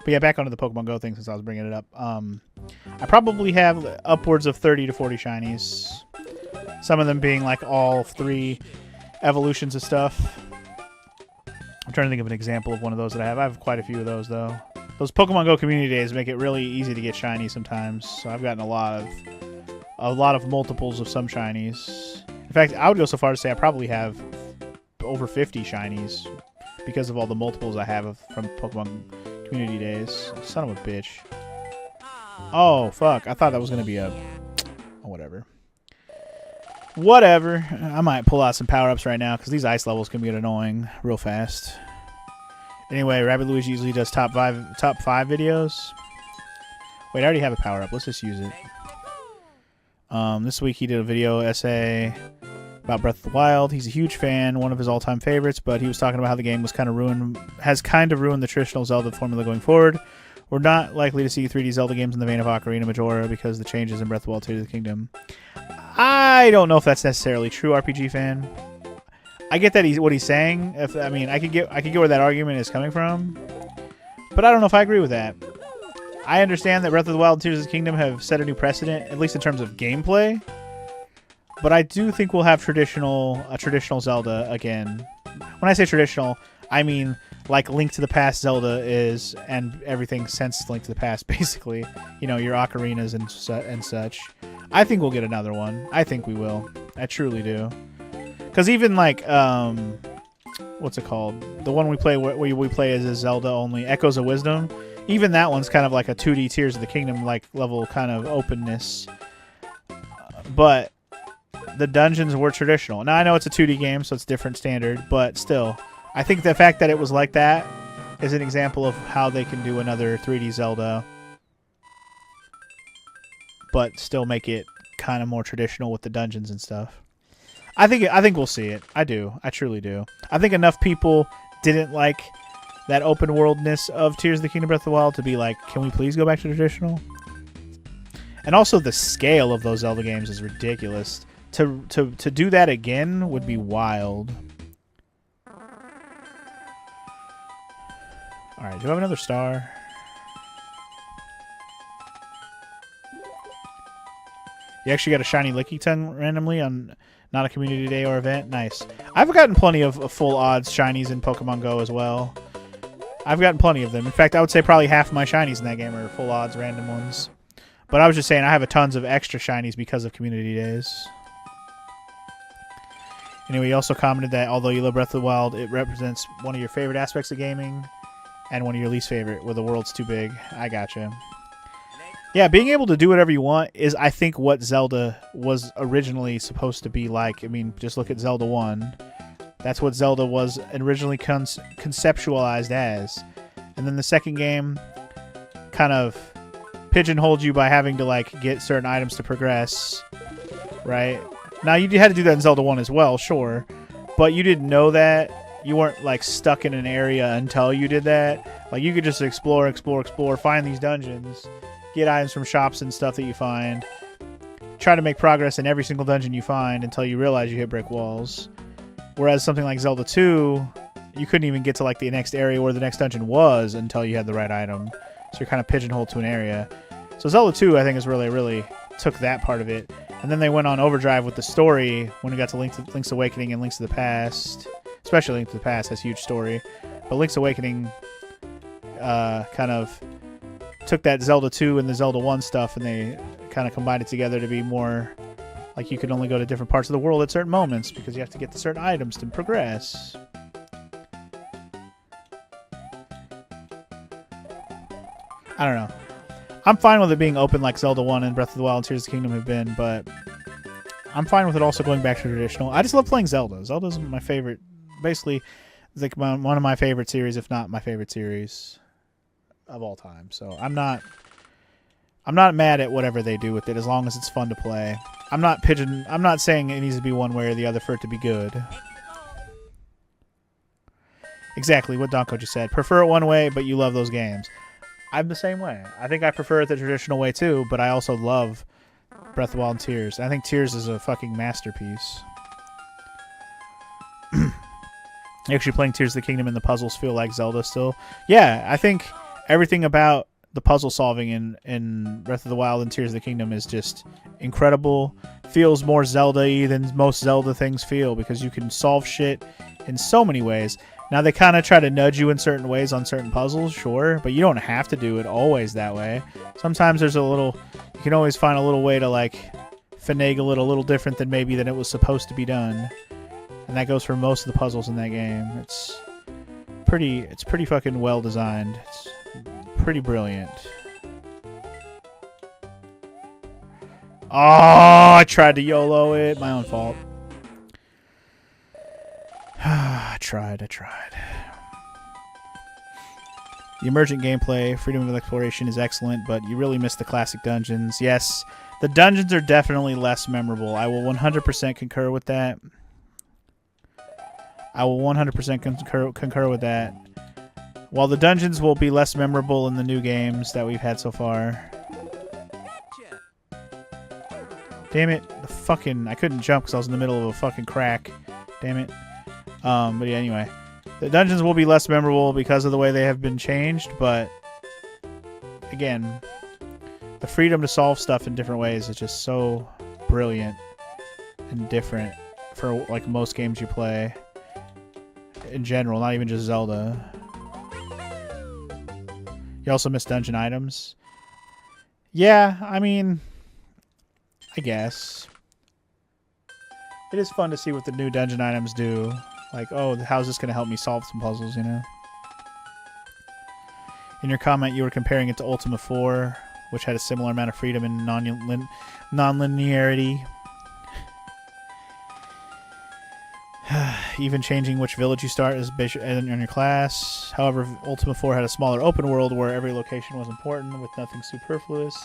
But yeah, back onto the Pokemon Go thing since I was bringing it up. I probably have upwards of 30 to 40 shinies. Some of them being like all 3 evolutions of stuff. I'm trying to think of an example of one of those that I have. I have quite a few of those though. Those Pokemon Go community days make it really easy to get shiny sometimes. So I've gotten a lot of multiples of some shinies. In fact, I would go so far as to say I probably have over 50 shinies because of all the multiples I have from Pokemon community days. Son of a bitch. Oh, fuck. I thought that was going to be a... Oh, whatever. Whatever. I might pull out some power-ups right now because these ice levels can get annoying real fast. Anyway, Rabbit Luigi usually does top 5 videos. Wait, I already have a power-up. Let's just use it. This week he did a video essay about Breath of the Wild. He's a huge fan, one of his all-time favorites, but he was talking about how the game was kind of ruined the traditional Zelda formula going forward. We're not likely to see 3D Zelda games in the vein of Ocarina of Majora because of the changes in Breath of the Wild Tears of the Kingdom. I don't know if that's necessarily true, RPG fan. I get that what he's saying. I could get where that argument is coming from, but I don't know if I agree with that. I understand that Breath of the Wild and Tears of the Kingdom have set a new precedent, at least in terms of gameplay. But I do think we'll have a traditional Zelda again. When I say traditional, I mean like Link to the Past Zelda is, and everything since Link to the Past, basically. You know, your ocarinas and such. I think we'll get another one. I think we will. I truly do. Because even like, what's it called? The one we play where we play as a Zelda only, Echoes of Wisdom. Even that one's kind of like a 2D Tears of the Kingdom like level kind of openness. But the dungeons were traditional. Now I know it's a 2D game, so it's different standard, but still, I think the fact that it was like that is an example of how they can do another 3D Zelda, but still make it kind of more traditional with the dungeons and stuff. I think we'll see it. I do. I truly do. I think enough people didn't like that open worldness of Tears of the Kingdom Breath of the Wild to be like, can we please go back to traditional? And also the scale of those Zelda games is ridiculous. To do that again would be wild. Alright, do I have another star? You actually got a shiny Lickitung randomly on not a community day or event? Nice. I've gotten plenty of full odds shinies in Pokemon Go as well. I've gotten plenty of them. In fact, I would say probably half of my shinies in that game are full odds random ones. But I was just saying I have a tons of extra shinies because of community days. Anyway, he also commented that although you love Breath of the Wild, it represents one of your favorite aspects of gaming and one of your least favorite, where the world's too big. I gotcha. Yeah, being able to do whatever you want is, I think, what Zelda was originally supposed to be like. I mean, just look at Zelda 1. That's what Zelda was originally conceptualized as. And then the second game kind of pigeonholed you by having to, like, get certain items to progress, right? Now, you had to do that in Zelda 1 as well, sure. But you didn't know that. You weren't, like, stuck in an area until you did that. Like, you could just explore, find these dungeons, get items from shops and stuff that you find, try to make progress in every single dungeon you find until you realize you hit brick walls. Whereas something like Zelda 2, you couldn't even get to, like, the next area where the next dungeon was until you had the right item. So you're kind of pigeonholed to an area. So Zelda 2, I think, is really took that part of it. And then they went on overdrive with the story when it got to Link's Awakening and Link's to the Past. Especially Link to the Past has huge story. But Link's Awakening kind of took that Zelda 2 and the Zelda 1 stuff and they kind of combined it together to be more like you could only go to different parts of the world at certain moments because you have to get to certain items to progress. I don't know. I'm fine with it being open like Zelda 1 and Breath of the Wild and Tears of the Kingdom have been, but I'm fine with it also going back to traditional. I just love playing Zelda. Zelda's my favorite, basically, like one of my favorite series, if not my favorite series of all time. So I'm not mad at whatever they do with it as long as it's fun to play. I'm not saying it needs to be one way or the other for it to be good. Exactly what Donko just said. Prefer it one way, but you love those games. I'm the same way. I think I prefer it the traditional way too, but I also love Breath of the Wild and Tears. I think Tears is a fucking masterpiece. Actually playing Tears of the Kingdom and the puzzles feel like Zelda still. Yeah, I think everything about the puzzle solving in Breath of the Wild and Tears of the Kingdom is just incredible. Feels more Zelda-y than most Zelda things feel because you can solve shit in so many ways. Now, they kind of try to nudge you in certain ways on certain puzzles, sure, but you don't have to do it always that way. Sometimes there's you can always find a little way to, like, finagle it a little different than it was supposed to be done. And that goes for most of the puzzles in that game. It's pretty fucking well designed. It's pretty brilliant. Oh, I tried to YOLO it. My own fault. I tried. The emergent gameplay, freedom of exploration is excellent, but you really miss the classic dungeons. Yes, the dungeons are definitely less memorable. I will 100% concur with that. Concur with that. While the dungeons will be less memorable in the new games that we've had so far. Damn it. I couldn't jump because I was in the middle of a fucking crack. Damn it. But yeah, anyway. The dungeons will be less memorable because of the way they have been changed, but again, the freedom to solve stuff in different ways is just so brilliant and different for like most games you play in general, not even just Zelda. You also miss dungeon items. Yeah, I mean, I guess. It is fun to see what the new dungeon items do. Like, oh, how's this going to help me solve some puzzles, you know? In your comment, you were comparing it to Ultima 4, which had a similar amount of freedom and non-linearity. Even changing which village you start is in your class. However, Ultima 4 had a smaller open world where every location was important with nothing superfluous.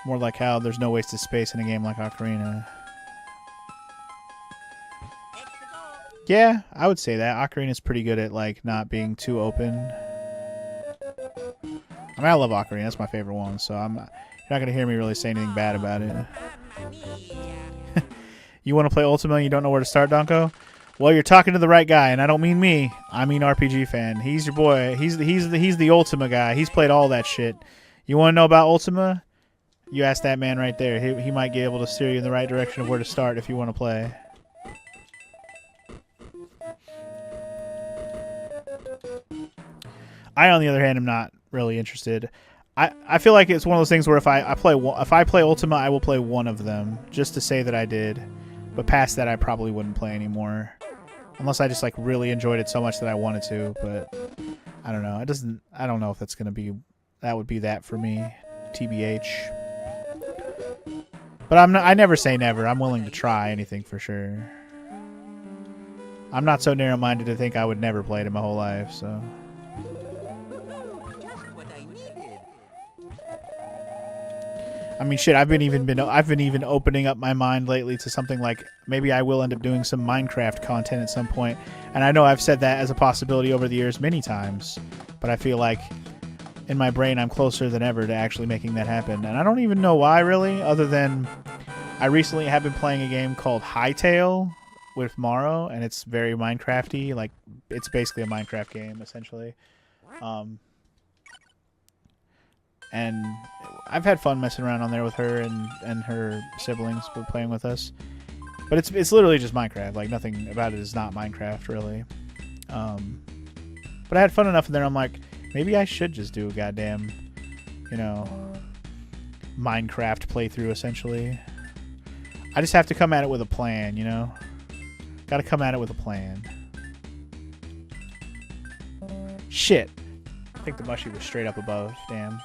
More like how there's no wasted space in a game like Ocarina. Yeah, I would say that. Ocarina is pretty good at like not being too open. I mean, I love Ocarina. That's my favorite one, so you're not going to hear me really say anything bad about it. You want to play Ultima and you don't know where to start, Donko? Well, you're talking to the right guy, and I don't mean me. I mean RPG fan. He's your boy. He's the Ultima guy. He's played all that shit. You want to know about Ultima? You ask that man right there. He might be able to steer you in the right direction of where to start if you want to play. I, on the other hand, am not really interested. I feel like it's one of those things where if I play Ultima, I will play one of them just to say that I did. But past that, I probably wouldn't play anymore, unless I just like really enjoyed it so much that I wanted to. But I don't know. I don't know if that's gonna be. That would be that for me, TBH. But I never say never. I'm willing to try anything for sure. I'm not so narrow-minded to think I would never play it in my whole life. So. I mean, shit. I've been even opening up my mind lately to something like maybe I will end up doing some Minecraft content at some point. And I know I've said that as a possibility over the years many times, but I feel like in my brain I'm closer than ever to actually making that happen. And I don't even know why really, other than I recently have been playing a game called Hytale with Morrow, and it's very Minecrafty. Like it's basically a Minecraft game essentially. And I've had fun messing around on there with her and her siblings playing with us. But it's literally just Minecraft. Like, nothing about it is not Minecraft, really. But I had fun enough in there, I'm like, maybe I should just do a goddamn, you know, Minecraft playthrough, essentially. I just have to come at it with a plan, you know? Gotta come at it with a plan. Shit. I think the mushy was straight up above. Damn.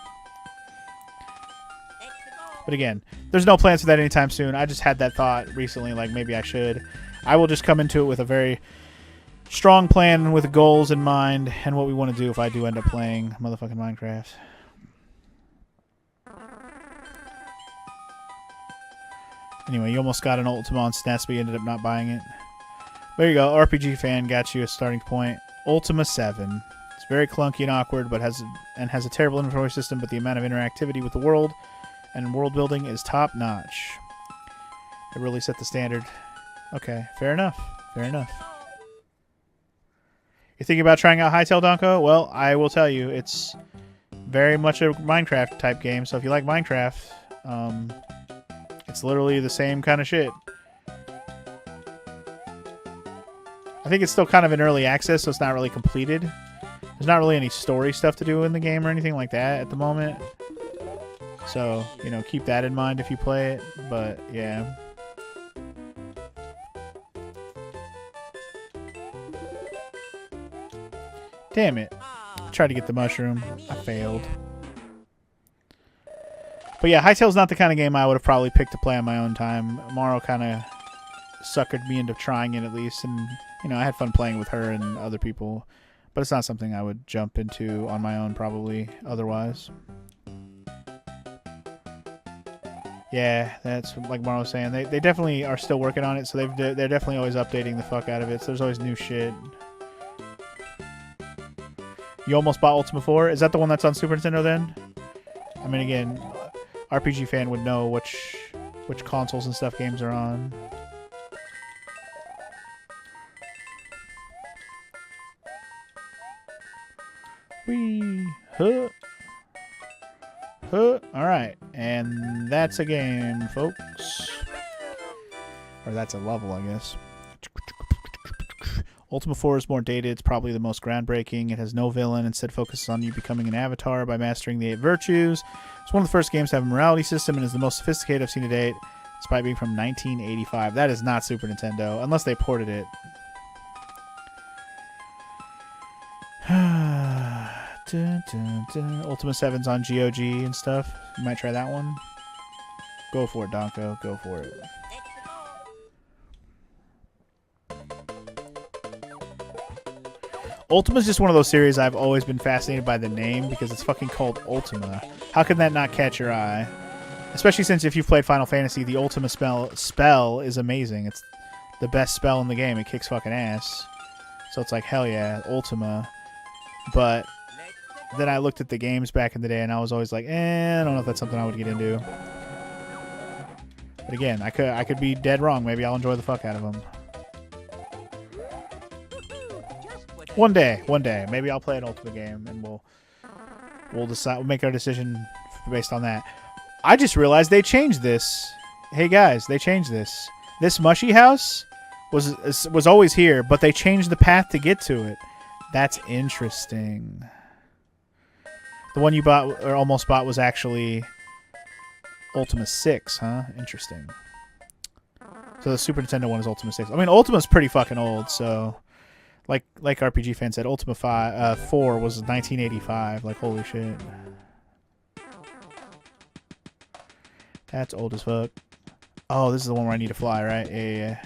But again, there's no plans for that anytime soon. I just had that thought recently, like maybe I should. I will just come into it with a very strong plan with goals in mind and what we want to do if I do end up playing motherfucking Minecraft. Anyway, you almost got an Ultima on SNES, but you ended up not buying it. There you go. RPG fan got you a starting point. Ultima 7. It's very clunky and awkward, but has a terrible inventory system, but the amount of interactivity with the world and world building is top notch. It really set the standard. Okay, fair enough. Fair enough. You thinking about trying out Hytale, Donko? Well, I will tell you, it's very much a Minecraft type game. So if you like Minecraft, it's literally the same kind of shit. I think it's still kind of in early access, so it's not really completed. There's not really any story stuff to do in the game or anything like that at the moment. So, you know, keep that in mind if you play it. But, yeah. Damn it. I tried to get the mushroom. I failed. But yeah, Hytale's not the kind of game I would have probably picked to play on my own time. Morrow kind of suckered me into trying it at least. And, you know, I had fun playing with her and other people. But it's not something I would jump into on my own probably otherwise. Yeah, that's like Morrow was saying. They definitely are still working on it. So they're definitely always updating the fuck out of it. So there's always new shit. You almost bought Ultima 4? Is that the one that's on Super Nintendo then? I mean, again, RPG fan would know which consoles and stuff games are on. Whee! Huh! Huh! Alright, and that's a game, folks. Or that's a level, I guess. Ultima 4 is more dated. It's probably the most groundbreaking. It has no villain. Instead, focuses on you becoming an avatar by mastering the 8 virtues. It's one of the first games to have a morality system and is the most sophisticated I've seen to date, despite being from 1985. That is not Super Nintendo, unless they ported it. Ultima 7's on GOG and stuff. You might try that one. Go for it, Donko. Go for it. Ultima's just one of those series I've always been fascinated by the name because it's fucking called Ultima. How could that not catch your eye? Especially since if you've played Final Fantasy, the Ultima spell is amazing. It's the best spell in the game. It kicks fucking ass. So it's like, hell yeah, Ultima. But then I looked at the games back in the day and I was always like, I don't know if that's something I would get into. But again, I could be dead wrong. Maybe I'll enjoy the fuck out of them. One day, maybe I'll play an Ultima game and we'll decide. We'll make our decision based on that. I just realized they changed this. Hey guys, they changed this. This mushy house was always here, but they changed the path to get to it. That's interesting. The one you bought or almost bought was actually Ultima 6, huh? Interesting. So the Super Nintendo one is Ultima 6. I mean, Ultima's pretty fucking old, so. Like RPG fan said, Ultima 4 was 1985. Like, holy shit. That's old as fuck. Oh, this is the one where I need to fly, right? Yeah.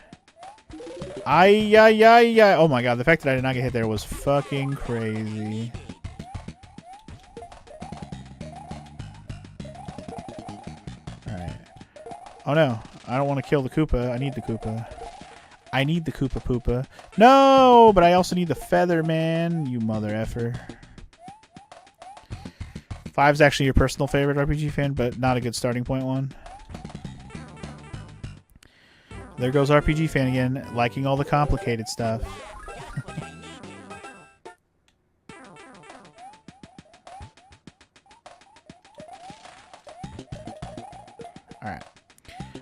Ay. Oh my god, the fact that I did not get hit there was fucking crazy. Alright. Oh no, I don't want to kill the Koopa. I need the Koopa. I need the Koopa Poopa. No, but I also need the feather, man. You mother effer. 5's actually your personal favorite RPG fan, but not a good starting point one. There goes RPG fan again, liking all the complicated stuff. Alright.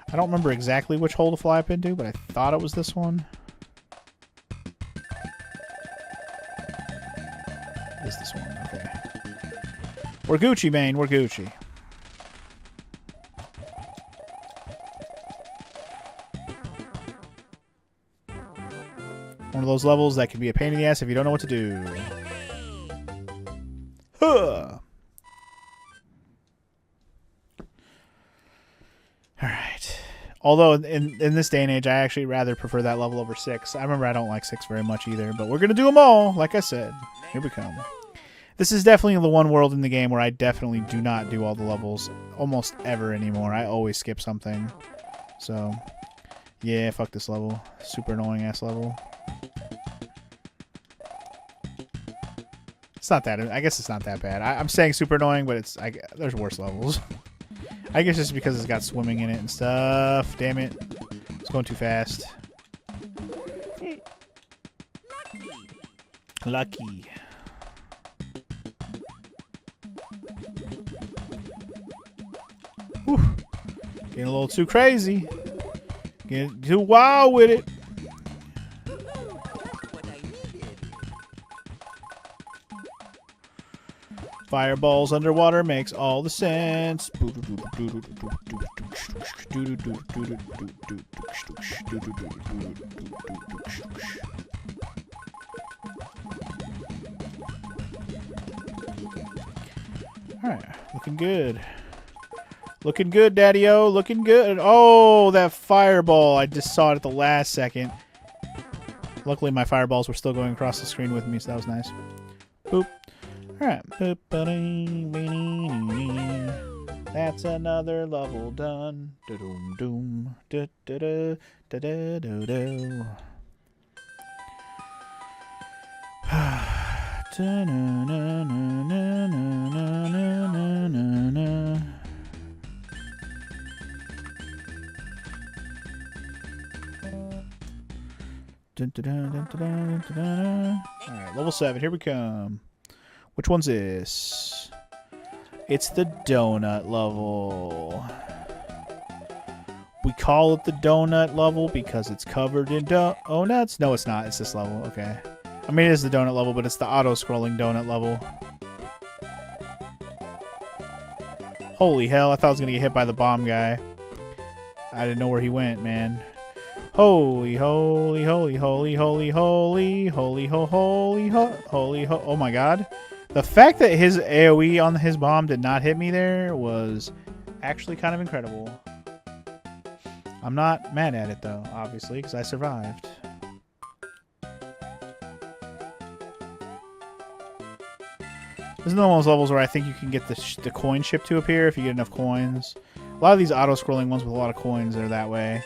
I don't remember exactly which hole to fly up into, but I thought it was this one. It's this one, okay. We're Gucci, man. We're Gucci. One of those levels that can be a pain in the ass if you don't know what to do. Huh. Alright. Although, in this day and age, I actually rather prefer that level over 6. I remember I don't like 6 very much either, but we're going to do them all, like I said. Here we come. This is definitely the one world in the game where I definitely do not do all the levels almost ever anymore. I always skip something. So, yeah, fuck this level. Super annoying ass level. It's not that. I guess it's not that bad. I'm saying super annoying, but there's worse levels. I guess it's because it's got swimming in it and stuff. Damn it. It's going too fast. Lucky. Whew. Getting a little too crazy. Getting too wild with it. Fireballs underwater makes all the sense. Alright, looking good. Looking good, Daddy-O. Looking good. Oh, that fireball. I just saw it at the last second. Luckily, my fireballs were still going across the screen with me, so that was nice. Boop. Alright. That's another level done. Da-doom-doom. Da-da-da-da-da-da-da. Alright, level 7. Here we come. Which one's this? It's the donut level. We call it the donut level because it's covered in donuts. No, it's not. It's this level. Okay. I mean, it is the donut level, but it's the auto-scrolling donut level. Holy hell, I thought I was going to get hit by the bomb guy. I didn't know where he went, man. Holy, holy, holy, holy, holy, holy, holy, ho, holy, ho, holy, ho. Oh my god. The fact that his AoE on his bomb did not hit me there was actually kind of incredible. I'm not mad at it, though, obviously, because I survived. This is one of those levels where I think you can get the coin ship to appear if you get enough coins. A lot of these auto-scrolling ones with a lot of coins are that way.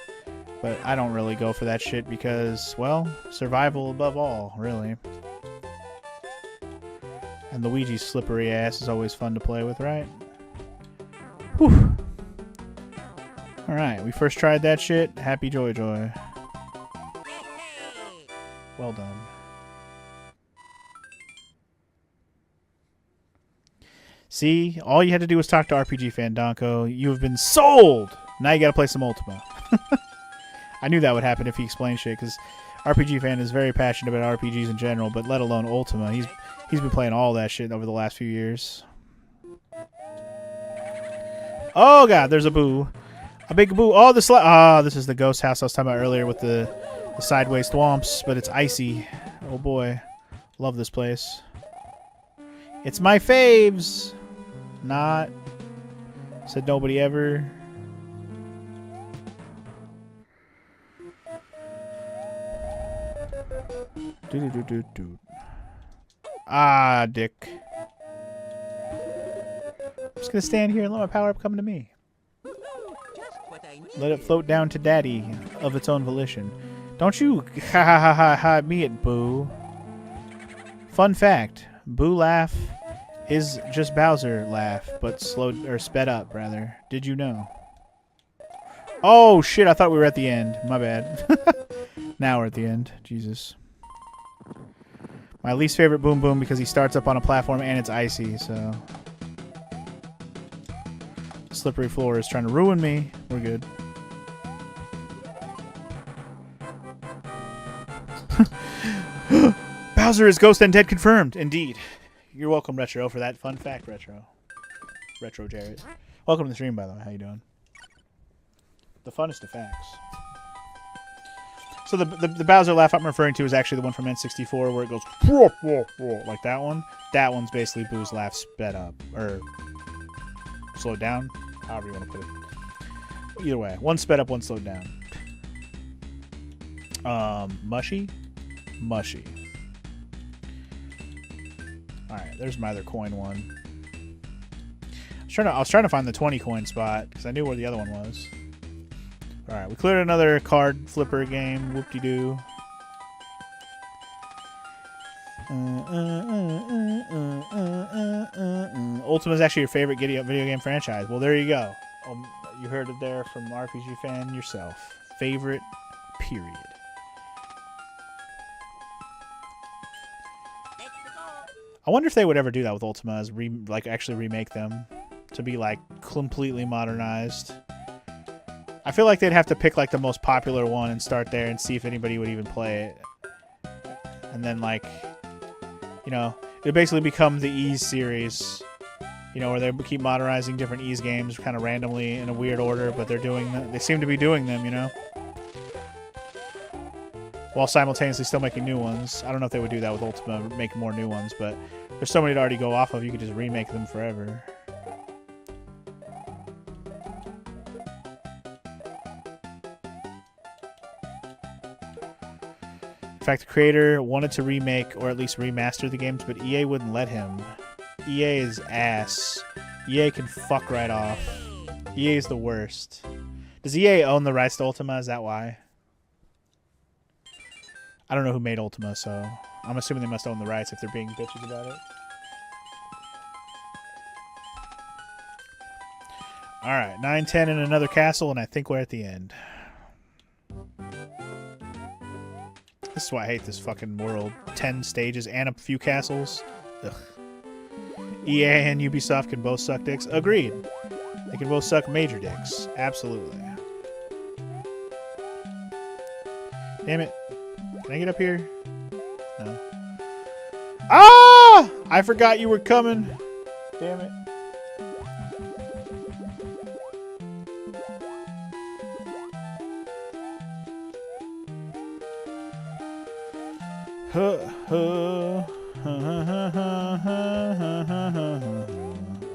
But I don't really go for that shit because, well, survival above all, really. And Luigi's slippery ass is always fun to play with, right? Whew. Alright, we first tried that shit. Happy joy joy. Well done. See, all you had to do was talk to RPG Fan Donko. You have been sold! Now you gotta play some Ultima. I knew that would happen if he explained shit, because RPG Fan is very passionate about RPGs in general, but let alone Ultima. He's been playing all that shit over the last few years. Oh god, there's a boo. A big boo. Oh, this is the ghost house I was talking about earlier with the sideways swamps, but it's icy. Oh boy. Love this place. It's my faves! Not. Said nobody ever. Ah, dick. I'm just gonna stand here and let my power up come to me. Let it float down to Daddy of its own volition. Don't you ha ha ha ha ha me it, Boo. Fun fact, Boo laugh is just Bowser laugh, but slowed or sped up rather. Did you know? Oh shit, I thought we were at the end. My bad. Now we're at the end. Jesus. My least favorite Boom Boom because he starts up on a platform and it's icy, so... Slippery floor is trying to ruin me. We're good. Bowser is Ghost and Dead confirmed. Indeed. You're welcome, Retro, for that fun fact, Retro. Retro Jarrett. Welcome to the stream, by the way. How you doing? The funnest of facts. So the Bowser laugh I'm referring to is actually the one from N64 where it goes like that one. That one's basically Boo's laugh sped up or slowed down, however you want to put it. Either way, one sped up, one slowed down. Mushy. All right, there's my other coin one. I was trying to find the 20 coin spot because I knew where the other one was. Alright, we cleared another card flipper game. Whoop-de-doo. Ultima is actually your favorite video game franchise. Well, there you go. You heard it there from RPG Fan yourself. Favorite, period. I wonder if they would ever do that with Ultima, as like actually remake them to be like completely modernized. I feel like they'd have to pick like the most popular one and start there and see if anybody would even play it. And then like, you know, it basically become the Ys series, you know, where they keep modernizing different Ys games kind of randomly in a weird order, but they're doing them. They seem to be doing them, you know, while simultaneously still making new ones. I don't know if they would do that with Ultima, make more new ones, but there's so many to already go off of. You could just remake them forever. In fact, the creator wanted to remake or at least remaster the games, but EA wouldn't let him. EA is ass. EA can fuck right off. EA is the worst. Does EA own the rights to Ultima? Is that why? I don't know who made Ultima, so I'm assuming they must own the rights if they're being bitches about it. Alright, 9-10 in another castle, and I think we're at the end. This is why I hate this fucking world. 10 stages and a few castles. Ugh. EA and Ubisoft can both suck dicks. Agreed. They can both suck major dicks. Absolutely. Damn it. Can I get up here? No. Ah! I forgot you were coming. Damn it.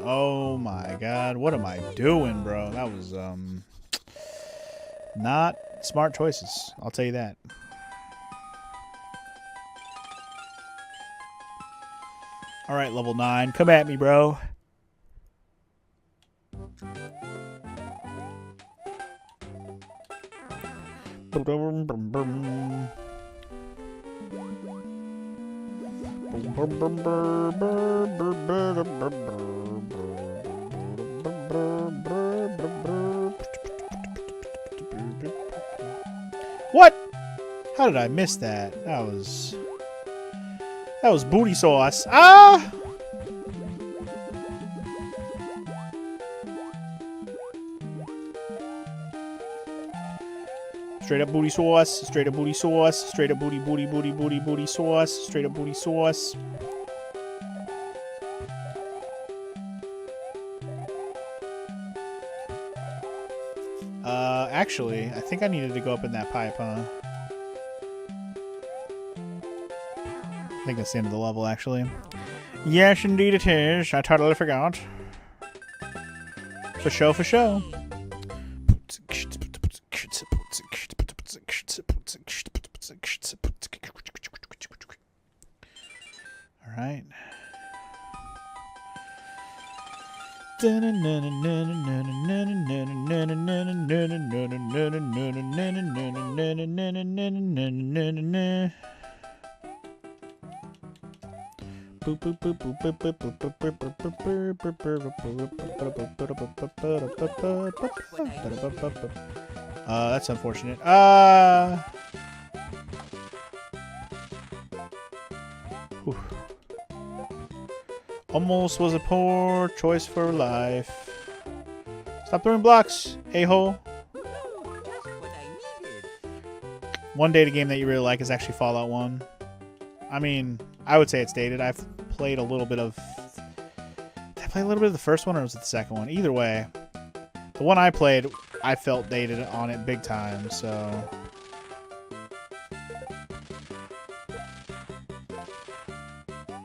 Oh my god, what am I doing, bro? That was not smart choices, I'll tell you that. Alright, level 9, come at me, bro. What? How did I miss that? That was booty sauce. Ah! Straight up booty sauce, straight up booty sauce, straight up booty sauce, straight up booty sauce. Actually, I think I needed to go up in that pipe, huh? I think that's the end of the level, actually. Yes, indeed it is. I totally forgot. For show, for show. Alright. That's unfortunate. Whew. Almost was a poor choice for life. Stop throwing blocks, a-hole. One data game that you really like is actually Fallout 1. I mean, I would say it's dated. I've played a little bit of... Did I play a little bit of the first one, or was it the second one? Either way, the one I played, I felt dated on it big time, so...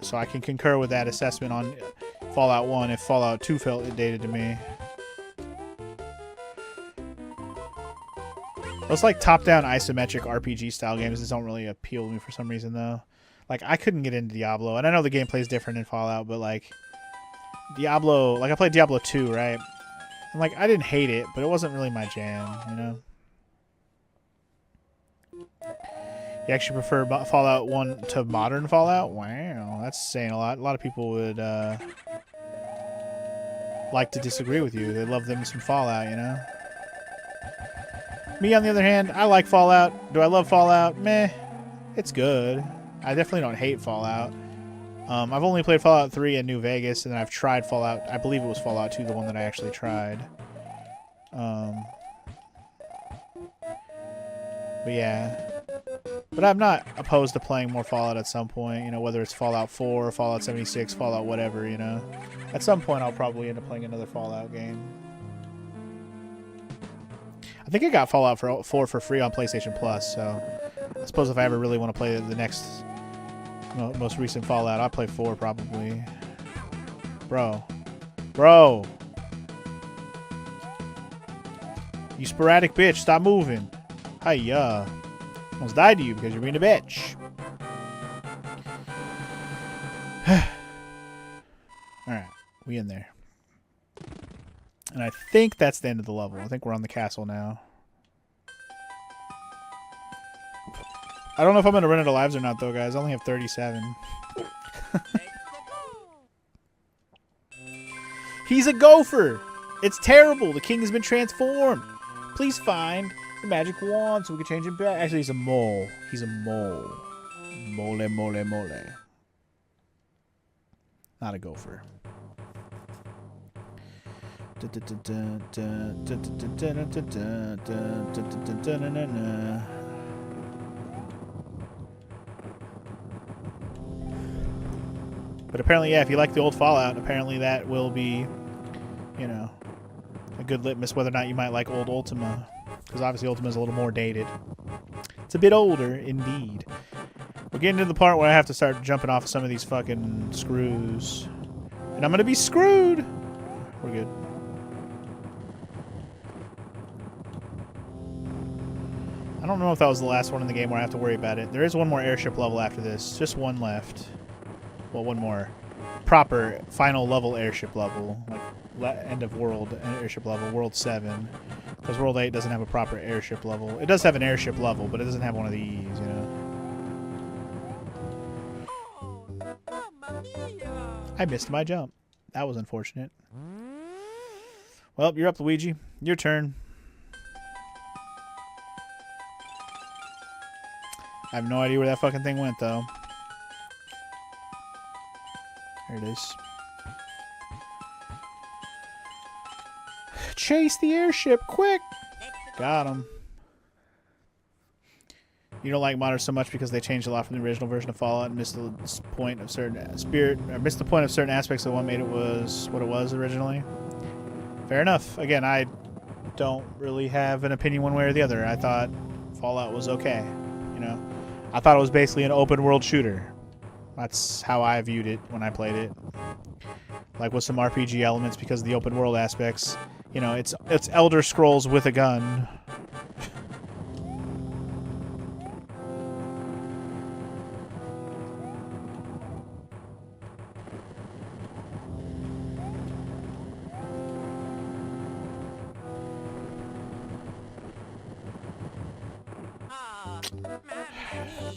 So I can concur with that assessment on Fallout 1 if Fallout 2 felt dated to me. Those like top-down isometric RPG style games just don't really appeal to me for some reason, though. Like, I couldn't get into Diablo, and I know the gameplay is different in Fallout, but like Diablo, like I played Diablo 2, right? And like I didn't hate it, but it wasn't really my jam, you know. You actually prefer Fallout 1 to modern Fallout? Wow, that's saying a lot. A lot of people would like to disagree with you. They love them some Fallout, you know? Me, on the other hand, I like Fallout. Do I love Fallout? Meh. It's good. I definitely don't hate Fallout. I've only played Fallout 3 and New Vegas, and then I've tried Fallout. I believe it was Fallout 2, the one that I actually tried. But yeah. But I'm not opposed to playing more Fallout at some point, you know, whether it's Fallout 4, Fallout 76, Fallout whatever, you know. At some point, I'll probably end up playing another Fallout game. I think I got Fallout 4 for free on PlayStation Plus, so I suppose if I ever really want to play the next, most recent Fallout, I'll play 4 probably. Bro. Bro! You sporadic bitch, stop moving. Hiya. Almost died to you because you're being a bitch. Alright, we in there. And I think that's the end of the level. I think we're on the castle now. I don't know if I'm going to run out of lives or not, though, guys. I only have 37. He's a gopher! It's terrible! The king has been transformed! Please find the magic wand so we can change him back. Actually, he's a mole. He's a mole. Mole, mole, mole. Not a gopher. But apparently, yeah, if you like the old Fallout, apparently that will be, you know, a good litmus whether or not you might like old Ultima. Because obviously Ultima is a little more dated. It's a bit older, indeed. We're getting to the part where I have to start jumping off some of these fucking screws. And I'm going to be screwed! We're good. I don't know if that was the last one in the game where I have to worry about it. There is one more airship level after this. Just one left. Well, one more proper final level airship level. Like end of world airship level. World 7. Because World 8 doesn't have a proper airship level. It does have an airship level, but it doesn't have one of these, you know. I missed my jump. That was unfortunate. Well, you're up, Luigi. Your turn. I have no idea where that fucking thing went, though. There it is. Chase the airship, quick! Got him. You don't like modders so much because they changed a lot from the original version of Fallout and missed the point of certain aspects of what made it was what it was originally. Fair enough. Again, I don't really have an opinion one way or the other. I thought Fallout was okay. You know, I thought it was basically an open world shooter. That's how I viewed it when I played it. Like with some RPG elements because of the open world aspects. You know, it's Elder Scrolls with a gun.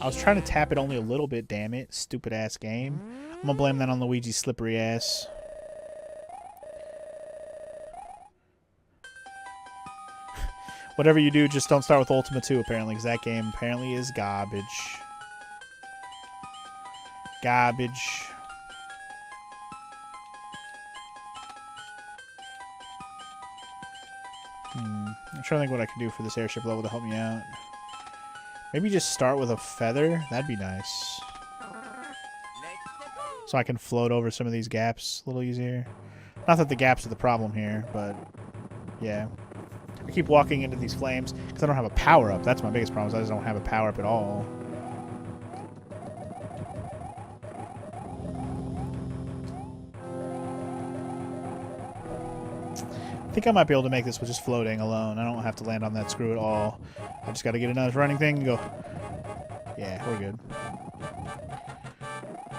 I was trying to tap it only a little bit, damn it. Stupid ass game. I'm gonna blame that on Luigi's slippery ass. Whatever you do, just don't start with Ultima 2, apparently, because that game apparently is garbage. Garbage. I'm trying to think what I can do for this airship level to help me out. Maybe just start with a feather? That'd be nice. So I can float over some of these gaps a little easier. Not that the gaps are the problem here, but yeah. I keep walking into these flames because I don't have a power-up. That's my biggest problem, is I just don't have a power-up at all. I think I might be able to make this with just floating alone. I don't have to land on that screw at all. I just got to get another running thing and go. Yeah, we're good.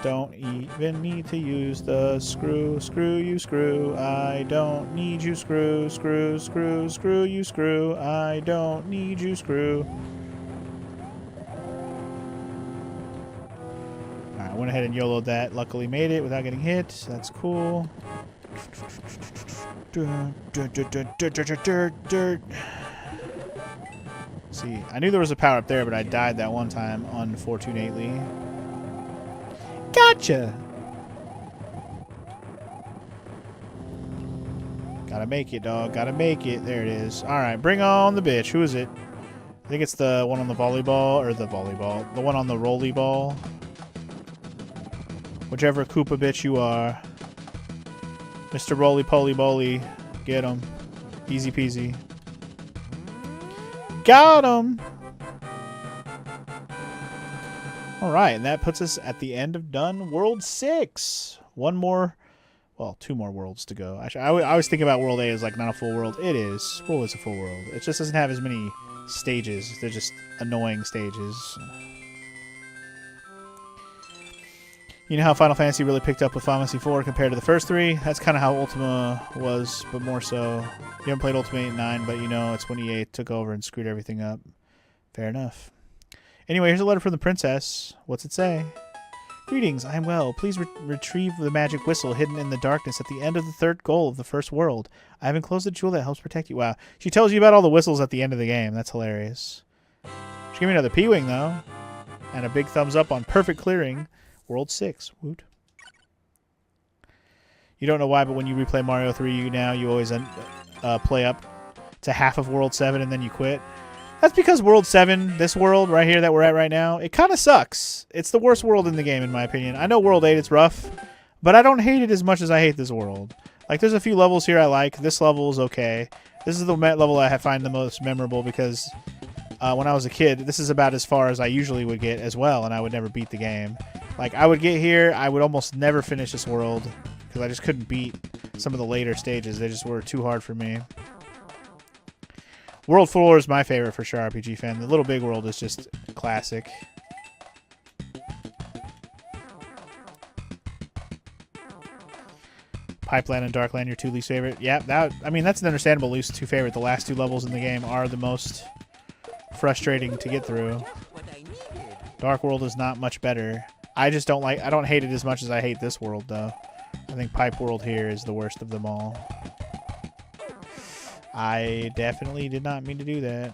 Don't even need to use the screw. Screw you, screw. I don't need you, screw. Screw, screw, screw you, screw. I don't need you, screw. Alright, I went ahead and YOLO'd that. Luckily made it without getting hit. That's cool. See, I knew there was a power up there, but I died that one time, unfortunately. Gotcha! Gotta make it, dog. Gotta make it. There it is. Alright, bring on the bitch. Who is it? I think it's the one on the volleyball, or the volleyball. The one on the rolly ball. Whichever Koopa bitch you are. Mr. Roly Poly Boly. Get him. Easy peasy. Got him! Alright, and that puts us at the end of done World 6. One more... Well, 2 more worlds to go. Actually, I always think about World 8 as like not a full world. It is. World is a full world. It just doesn't have as many stages. They're just annoying stages. You know how Final Fantasy really picked up with Final Fantasy 4 compared to the first 3? That's kind of how Ultima was, but more so. You haven't played Ultima 8 and 9, but you know it's when EA took over and screwed everything up. Fair enough. Anyway, here's a letter from the princess. What's it say? Greetings, I am well. Please retrieve the magic whistle hidden in the darkness at the end of the 3rd goal of the first world. I have enclosed a jewel that helps protect you. Wow. She tells you about all the whistles at the end of the game. That's hilarious. She gave me another P-Wing, though. And a big thumbs up on perfect clearing. World 6. Woot. You don't know why, but when you replay Mario 3, you always play up to half of World 7 and then you quit. That's because World 7, this world right here that we're at right now, it kind of sucks. It's the worst world in the game, in my opinion. I know World 8, it's rough, but I don't hate it as much as I hate this world. Like, there's a few levels here I like. This level is okay. This is the level I find the most memorable because when I was a kid, this is about as far as I usually would get as well, and I would never beat the game. Like, I would get here, I would almost never finish this world because I just couldn't beat some of the later stages. They just were too hard for me. World 4 is my favorite for sure, RPG fan. The Little Big World is just classic. Pipeline and Darkland, your 2 least favorite. Yeah, that's an understandable least 2 favorite. The last 2 levels in the game are the most frustrating to get through. Dark World is not much better. I don't hate it as much as I hate this world, though. I think Pipe World here is the worst of them all. I definitely did not mean to do that.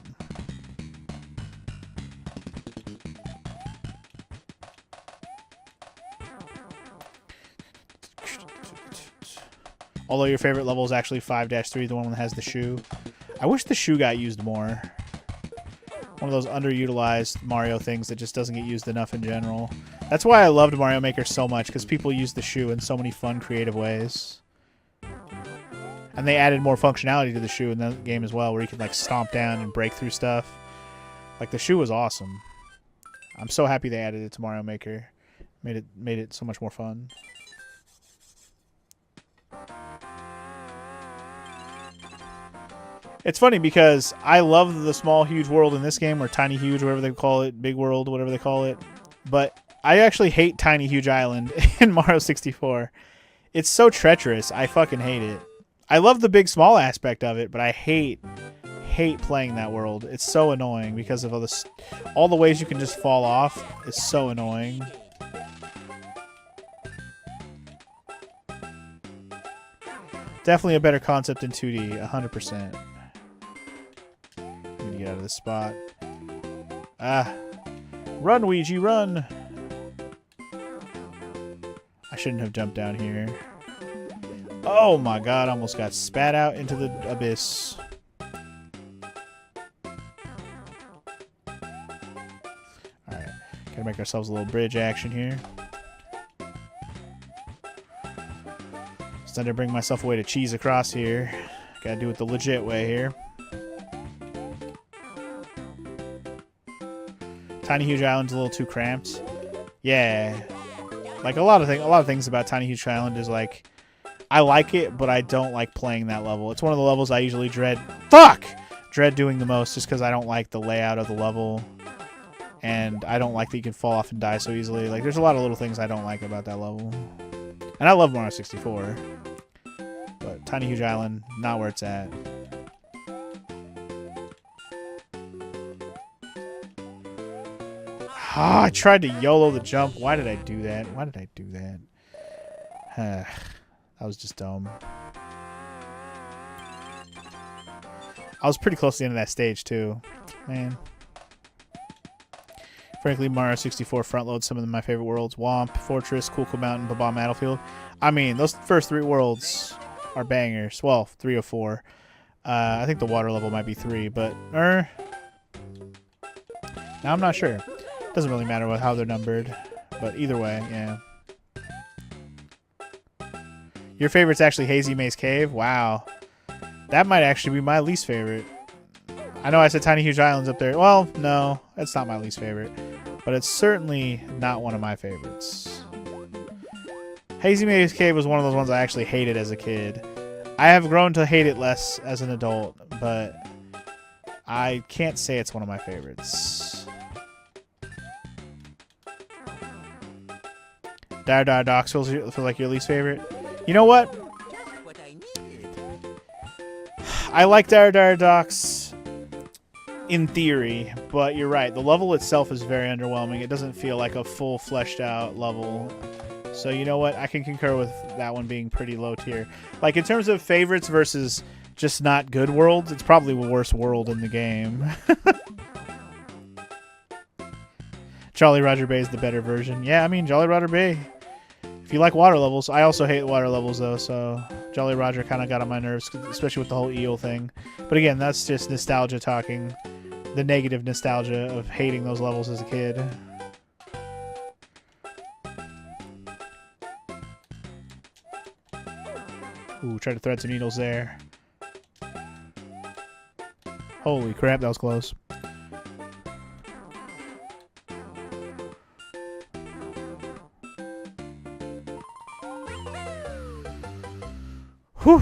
Although your favorite level is actually 5-3, the one that has the shoe. I wish the shoe got used more. One of those underutilized Mario things that just doesn't get used enough in general. That's why I loved Mario Maker so much, because people use the shoe in so many fun, creative ways. And they added more functionality to the shoe in the game as well, where you can like stomp down and break through stuff. Like, the shoe was awesome. I'm so happy they added it to Mario Maker. Made it so much more fun. It's funny because I love the small, huge world in this game, or tiny, huge, whatever they call it, big world, whatever they call it. But I actually hate Tiny Huge Island in Mario 64. It's so treacherous. I fucking hate it. I love the big small aspect of it, but I hate playing that world. It's so annoying because of all the ways you can just fall off. It's so annoying. Definitely a better concept in 2D, 100%. Let me get out of this spot. Ah. Run, Ouija, run! I shouldn't have jumped down here. Oh my god, I almost got spat out into the abyss. Alright, gotta make ourselves a little bridge action here. Just time to bring myself away to cheese across here. Gotta do it the legit way here. Tiny Huge Island's a little too cramped. Yeah. Like, a lot of things about Tiny Huge Island is like, I like it, but I don't like playing that level. It's one of the levels I usually dread doing the most, just because I don't like the layout of the level. And I don't like that you can fall off and die so easily. Like, there's a lot of little things I don't like about that level. And I love Mario 64. But Tiny Huge Island, not where it's at. Ah, I tried to YOLO the jump. Why did I do that? Why did I do that? That was just dumb. I was pretty close to the end of that stage, too. Man. Frankly, Mario 64 front-loads some of my favorite worlds. Womp, Fortress, Cool Mountain, Bob-omb Battlefield. I mean, those first 3 worlds, are bangers. Well, 3 or 4. I think the water level might be 3, but now I'm not sure. Doesn't really matter how they're numbered, but either way, yeah. Your favorite's actually Hazy Maze Cave? Wow. That might actually be my least favorite. I know I said Tiny Huge Islands up there. Well, no, that's not my least favorite. But it's certainly not one of my favorites. Hazy Maze Cave was one of those ones I actually hated as a kid. I have grown to hate it less as an adult, but I can't say it's one of my favorites. Dire Dire Docks feels like your least favorite? You know what? I like Dire Dire Docks in theory, but you're right. The level itself is very underwhelming. It doesn't feel like a full fleshed out level. So you know what? I can concur with that one being pretty low tier. Like in terms of favorites versus just not good worlds, it's probably the worst world in the game. Jolly Roger Bay is the better version. Yeah, I mean Jolly Roger Bay. If you like water levels, I also hate water levels though, so Jolly Roger kind of got on my nerves, especially with the whole eel thing. But again, that's just nostalgia talking. The negative nostalgia of hating those levels as a kid. Ooh, try to thread some needles there. Holy crap, that was close. Whew.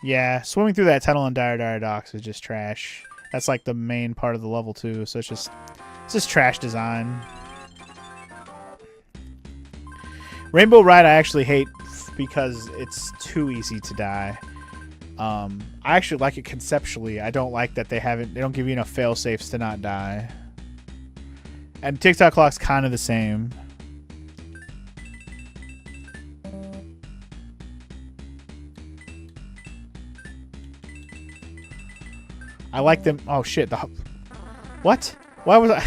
Yeah, swimming through that tunnel in Dire Dire Docks is just trash. That's like the main part of the level too, so it's just trash design. Rainbow Ride I actually hate because it's too easy to die. I actually like it conceptually. I don't like that they don't give you enough fail safes to not die. And TikTok Clock's kind of the same. I like them. Oh shit! What? Why was I?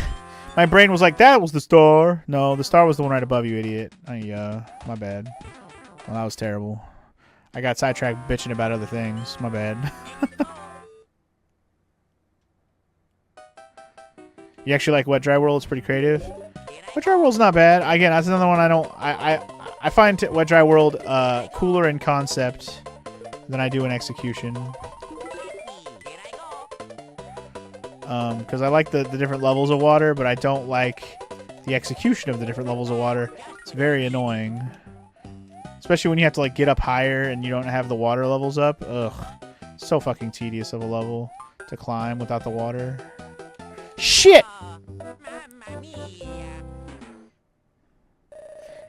My brain was like, that was the star. No, the star was the one right above you, idiot. My bad. Well, that was terrible. I got sidetracked bitching about other things. My bad. You actually like Wet Dry World? It's pretty creative. Wet Dry World's not bad. Again, that's another one I don't. I find Wet Dry World cooler in concept than I do in execution. Because I like the different levels of water, but I don't like the execution of the different levels of water. It's very annoying. Especially when you have to like get up higher and you don't have the water levels up. Ugh. So fucking tedious of a level to climb without the water. Shit!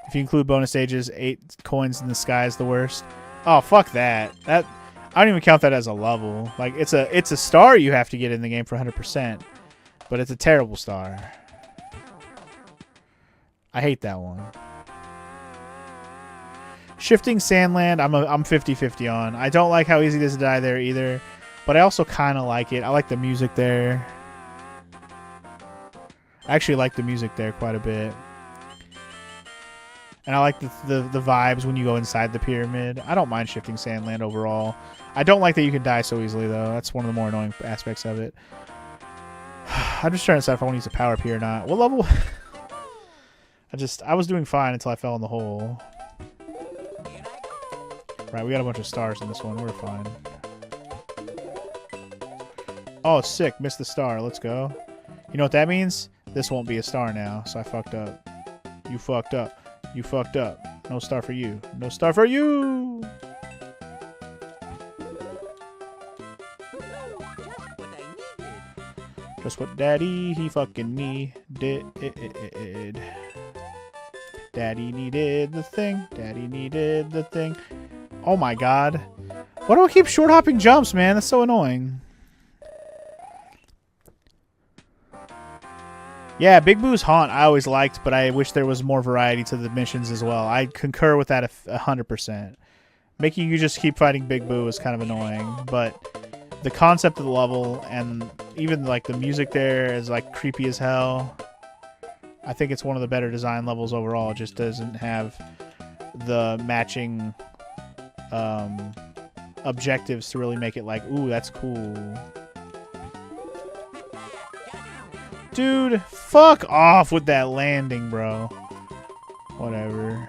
If you include bonus stages, 8 coins in the sky is the worst. Oh, fuck that. I don't even count that as a level. Like it's a star you have to get in the game for 100%, but it's a terrible star. I hate that one. Shifting Sandland, I'm 50-50 on. I don't like how easy it is to die there either, but I also kind of like it. I like the music there. I actually like the music there quite a bit. And I like the vibes when you go inside the pyramid. I don't mind Shifting Sandland overall. I don't like that you can die so easily, though. That's one of the more annoying aspects of it. I'm just trying to decide if I want to use a power P or not. What level? I was doing fine until I fell in the hole. Right, we got a bunch of stars in this one. We're fine. Oh, sick. Missed the star. Let's go. You know what that means? This won't be a star now, so I fucked up. You fucked up. You fucked up. No star for you. No star for you! Just what Daddy, he fucking needed. Daddy needed the thing. Daddy needed the thing. Oh my god. Why do I keep short hopping jumps, man? That's so annoying. Yeah, Big Boo's Haunt I always liked, but I wish there was more variety to the missions as well. I concur with that 100%. Making you just keep fighting Big Boo is kind of annoying, but the concept of the level and even like the music there is like creepy as hell. I think it's one of the better design levels overall. It just doesn't have the matching objectives to really make it like, ooh, that's cool. Dude, fuck off with that landing, bro. Whatever.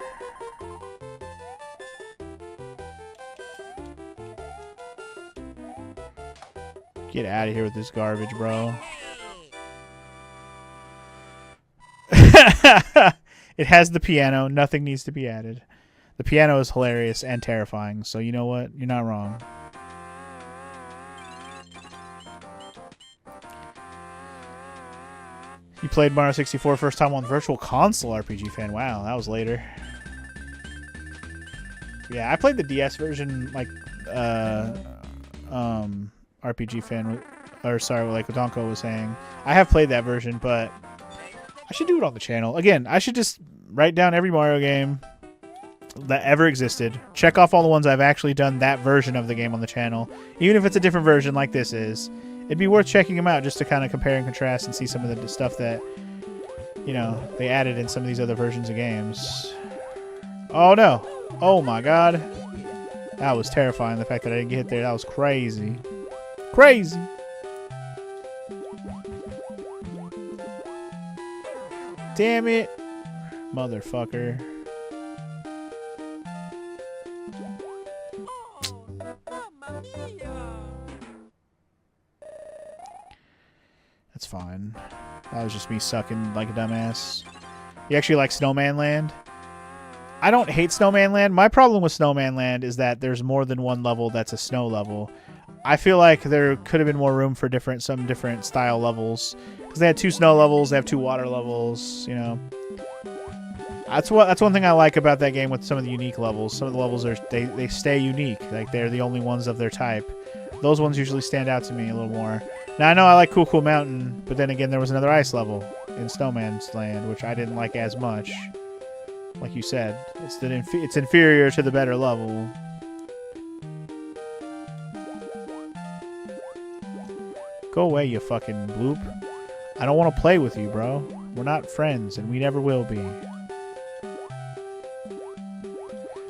Get out of here with this garbage, bro. It has the piano. Nothing needs to be added. The piano is hilarious and terrifying, so you know what? You're not wrong. You played Mario 64 first time on Virtual Console, RPG fan. Wow, that was later. Yeah, I played the DS version, like, RPG fan, or sorry, like Donko was saying. I have played that version, but I should do it on the channel. Again, I should just write down every Mario game that ever existed. Check off all the ones I've actually done that version of the game on the channel. Even if it's a different version like this is. It'd be worth checking them out just to kind of compare and contrast and see some of the stuff that, you know, they added in some of these other versions of games. Oh, no. Oh, my God. That was terrifying, the fact that I didn't get hit there. That was crazy. Crazy. Damn it. Motherfucker. That's fine. That was just me sucking like a dumbass. You actually like Snowman Land? I don't hate Snowman Land. My problem with Snowman Land is that there's more than one level that's a snow level. I feel like there could have been more room for some different style levels. Because they had 2 snow levels, they have 2 water levels, you know. That's one thing I like about that game with some of the unique levels. Some of the levels they stay unique. Like they're the only ones of their type. Those ones usually stand out to me a little more. Now I know I like Cool Cool Mountain, but then again there was another ice level in Snowman's Land, which I didn't like as much. Like you said, it's inferior to the better level. Go away, you fucking bloop. I don't want to play with you, bro. We're not friends, and we never will be.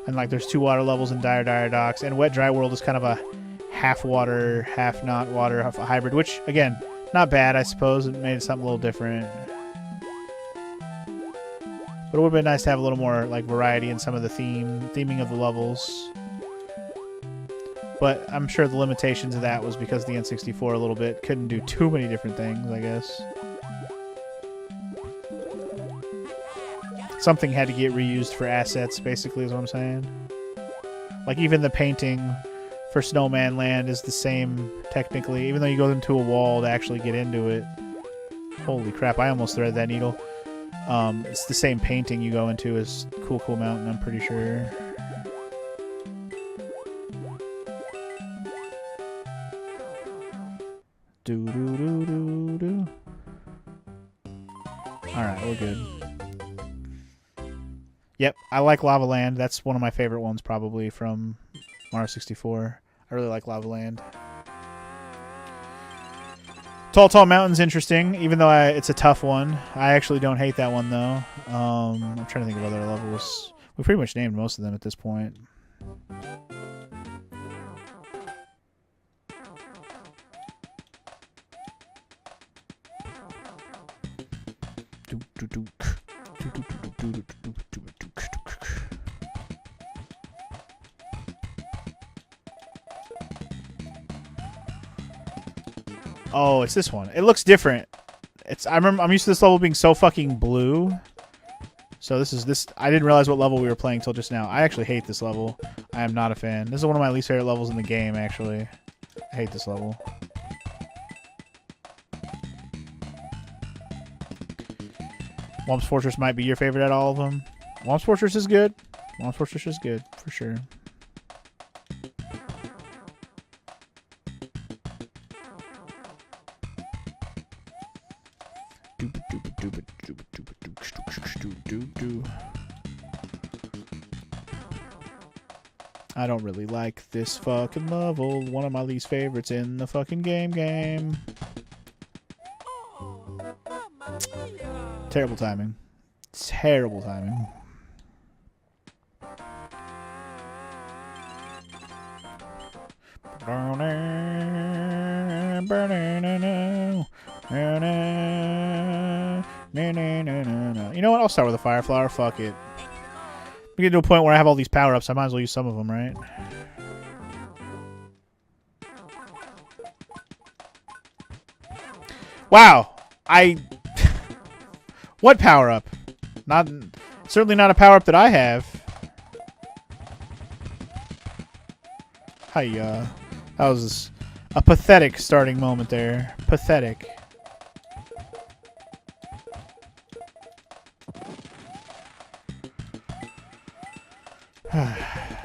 And like there's 2 water levels in Dire Dire Docks, and Wet Dry World is kind of a half water, half not water, half a hybrid, which again, not bad, I suppose. It made something a little different. But it would have been nice to have a little more like variety in some of the theming of the levels. But I'm sure the limitations of that was because the N64 a little bit couldn't do too many different things, I guess. Something had to get reused for assets, basically, is what I'm saying. Like, even the painting for Snowman Land is the same, technically, even though you go into a wall to actually get into it. Holy crap, I almost threaded that needle. It's the same painting you go into as Cool Cool Mountain, I'm pretty sure. Do-do-do-do-do. Alright, we're good. Yep, I like Lava Land. That's one of my favorite ones, probably, from Mario 64. I really like Lava Land. Tall Tall Mountain's interesting, even though it's a tough one. I actually don't hate that one, though. I'm trying to think of other levels. We pretty much named most of them at this point. Oh, it's this one. It looks different. I'm used to this level being so fucking blue. So this I didn't realize what level we were playing till just now. I actually hate this level. I am not a fan. This is one of my least favorite levels in the game, actually. I hate this level. Whomp's Fortress might be your favorite out of all of them. Whomp's Fortress is good. Whomp's Fortress is good, for sure. I don't really like this fucking level. One of my least favorites in the fucking game. Terrible timing. Terrible timing. You know what? I'll start with a fire flower. Fuck it. We get to a point where I have all these power-ups. I might as well use some of them, right? Wow. What power-up? Certainly not a power-up that I have. Hiya. That was a pathetic starting moment there. Pathetic.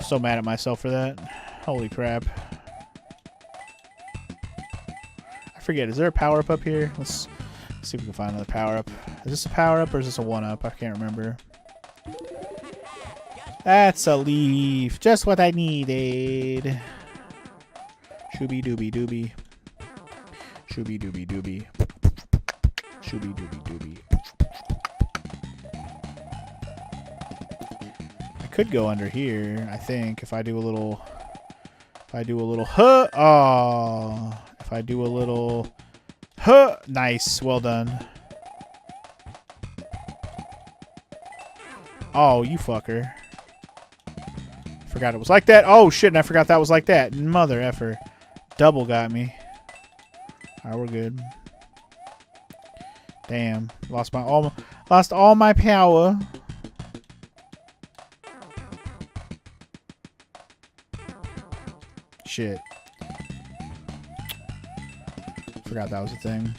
So mad at myself for that. Holy crap. I forget, is there a power-up up here? Let's see if we can find another power-up. Is this a power-up or is this a one-up? I can't remember. That's a leaf. Just what I needed. Shooby dooby dooby. Shooby dooby dooby. Shooby dooby dooby. I could go under here, I think, if I do a little... If I do a little... Oh! If I do a little... Nice. Well done. Oh, you fucker. Forgot it was like that. Oh, shit, and I forgot that was like that. Mother effer. Double got me. Alright, we're good. Damn. Lost all my power. Shit. Forgot that was a thing.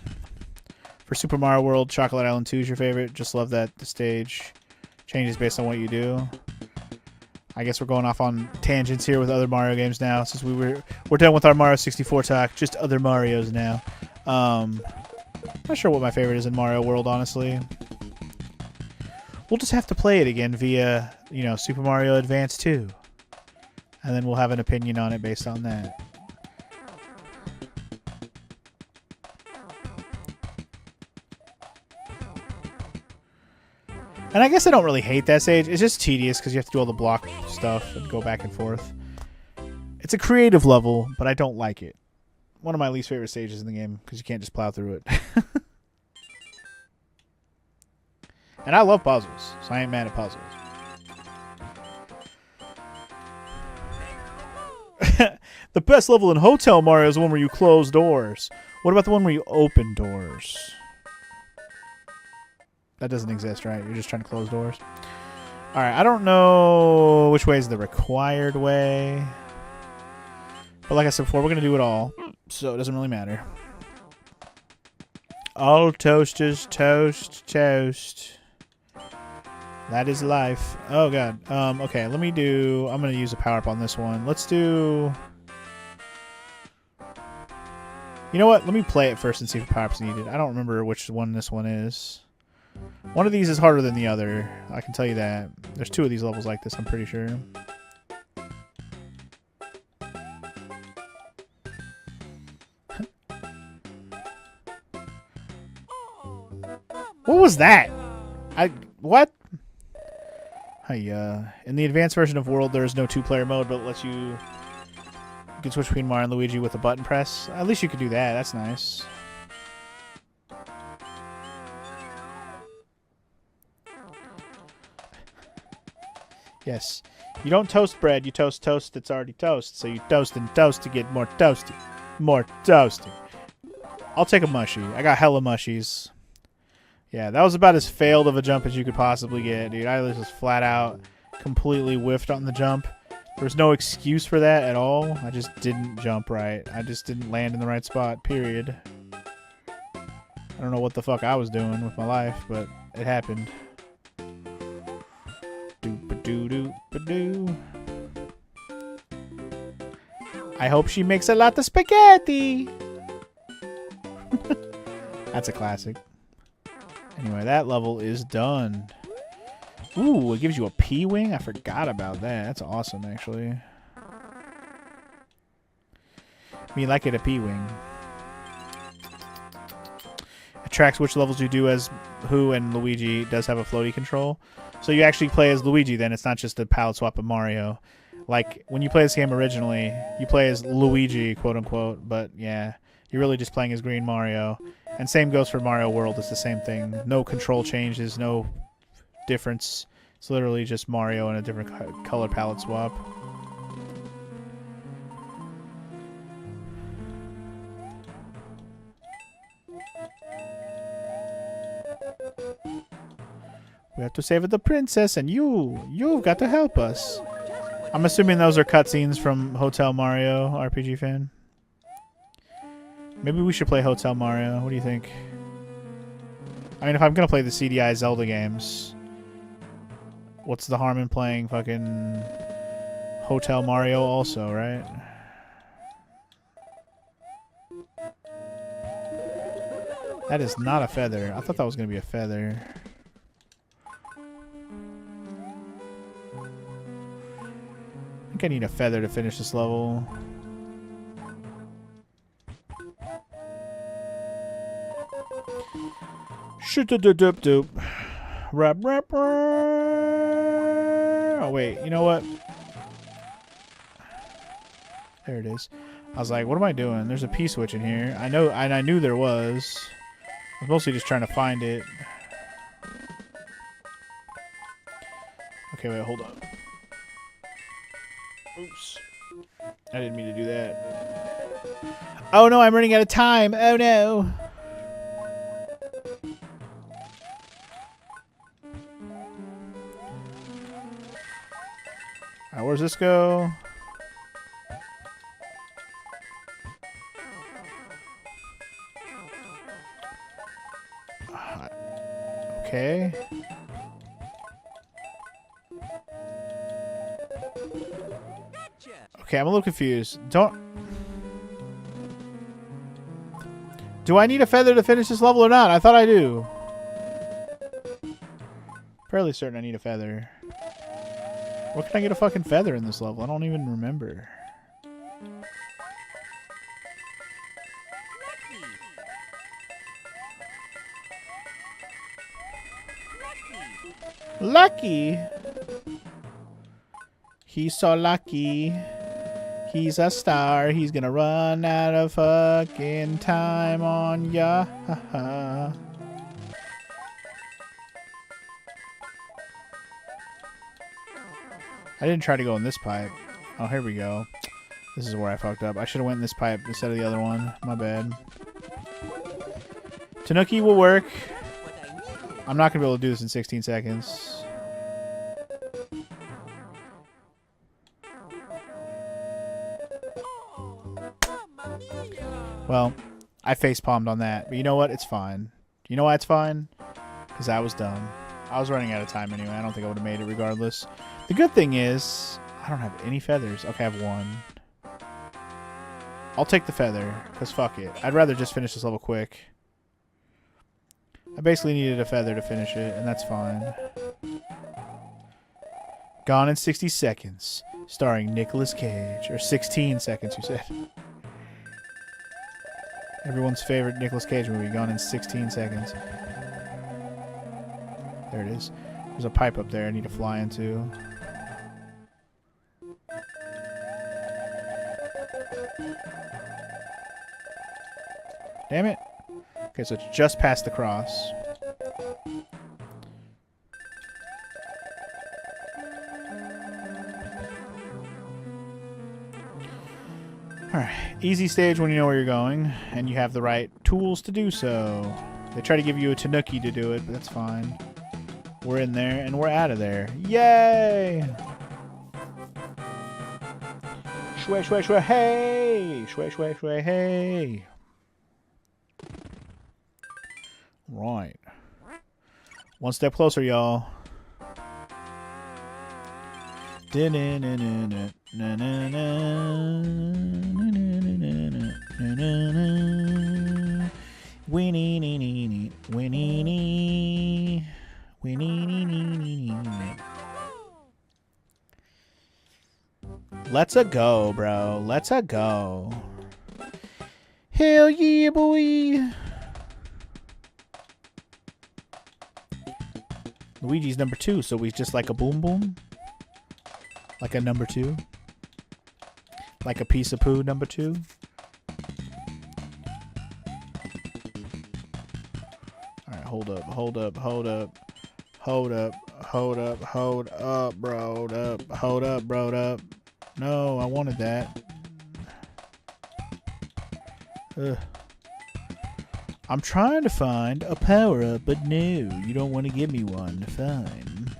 For Super Mario World, Chocolate Island 2 is your favorite. Just love that the stage changes based on what you do. I guess we're going off on tangents here with other Mario games now, since we're done with our Mario 64 talk. Just other Marios now. Not sure what my favorite is in Mario World, honestly. We'll just have to play it again via, you know, Super Mario Advance 2. And then we'll have an opinion on it based on that. And I guess I don't really hate that stage. It's just tedious because you have to do all the block stuff and go back and forth. It's a creative level, but I don't like it. One of my least favorite stages in the game because you can't just plow through it. And I love puzzles, so I ain't mad at puzzles. The best level in Hotel Mario is the one where you close doors. What about the one where you open doors? That doesn't exist, right? You're just trying to close doors. Alright, I don't know which way is the required way. But like I said before, we're going to do it all. So it doesn't really matter. All toasters, toast, toast. That is life. Oh, God. Okay, let me do... I'm going to use a power-up on this one. Let's do... You know what? Let me play it first and see if power-up's needed. I don't remember which one this one is. One of these is harder than the other. I can tell you that. There's two of these levels like this, I'm pretty sure. What was that? What? In the advanced version of World, there is no two-player mode, but it lets you can switch between Mario and Luigi with a button press. At least you could do that. That's nice. Yes. You don't toast bread, you toast toast that's already toast. So you toast and toast to get more toasty. More toasty. I'll take a mushy. I got hella mushies. Yeah, that was about as failed of a jump as you could possibly get, dude. I was just flat out completely whiffed on the jump. There's no excuse for that at all. I just didn't jump right. I just didn't land in the right spot, period. I don't know what the fuck I was doing with my life, but it happened. Doop-a-doo-doop-a-doo. I hope she makes a lot of spaghetti. That's a classic. Anyway, that level is done. Ooh, it gives you a P-Wing? I forgot about that. That's awesome, actually. Me like it a P-Wing. It tracks which levels you do as who, and Luigi does have a floaty control. So you actually play as Luigi then. It's not just a palette swap of Mario. Like, when you play this game originally, you play as Luigi, quote-unquote, but yeah, you're really just playing as Green Mario. And same goes for Mario World. It's the same thing. No control changes, no difference. It's literally just Mario and a different color palette swap. We have to save the princess, and you've got to help us. I'm assuming those are cutscenes from Hotel Mario, RPG fan. Maybe we should play Hotel Mario. What do you think? I mean, if I'm gonna play the CDI Zelda games, what's the harm in playing fucking Hotel Mario also, right? That is not a feather. I thought that was gonna be a feather. I think I need a feather to finish this level. Shoot-a-doop-doop. Rap. Oh, wait. You know what? There it is. I was like, what am I doing? There's a P-switch in here. I know, and I knew there was. I was mostly just trying to find it. Okay, wait, hold on. Oops. I didn't mean to do that. Oh no, I'm running out of time. Oh no. Alright, where's this go? Okay. Okay, I'm a little confused. Do I need a feather to finish this level or not? I thought I do. Fairly certain I need a feather. Where can I get a fucking feather in this level? I don't even remember. Lucky. He's so lucky. He's a star. He's gonna run out of fucking time on ya. I didn't try to go in this pipe. Oh, here we go. This is where I fucked up. I should have went in this pipe instead of the other one. My bad. Tanuki will work. I'm not going to be able to do this in 16 seconds. Well, I facepalmed on that. But you know what? It's fine. You know why it's fine? Because I was dumb. I was running out of time anyway. I don't think I would have made it regardless. The good thing is, I don't have any feathers. Okay, I have one. I'll take the feather, because fuck it. I'd rather just finish this level quick. I basically needed a feather to finish it, and that's fine. Gone in 60 seconds, starring Nicolas Cage. Or 16 seconds, you said. Everyone's favorite Nicolas Cage movie, Gone in 16 seconds. There it is. There's a pipe up there I need to fly into. Damn it. Okay, so it's just past the cross. Alright, easy stage when you know where you're going, and you have the right tools to do so. They try to give you a tanuki to do it, but that's fine. We're in there, and we're out of there. Yay! Shway, shway, shway, hey! Shway, shway, shway, hey! Right. One step closer, y'all. Let's-a go, bro. Let's-a go. Hell yeah, boy. Luigi's number 2, so he's just like a boom boom. Like a number 2. Like a piece of poo, number 2. Alright, hold up, hold up, hold up. Hold up, hold up, hold up, bro, up, hold up, bro, up. No, I wanted that. Ugh. I'm trying to find a power-up, but no, you don't want to give me one. Fine.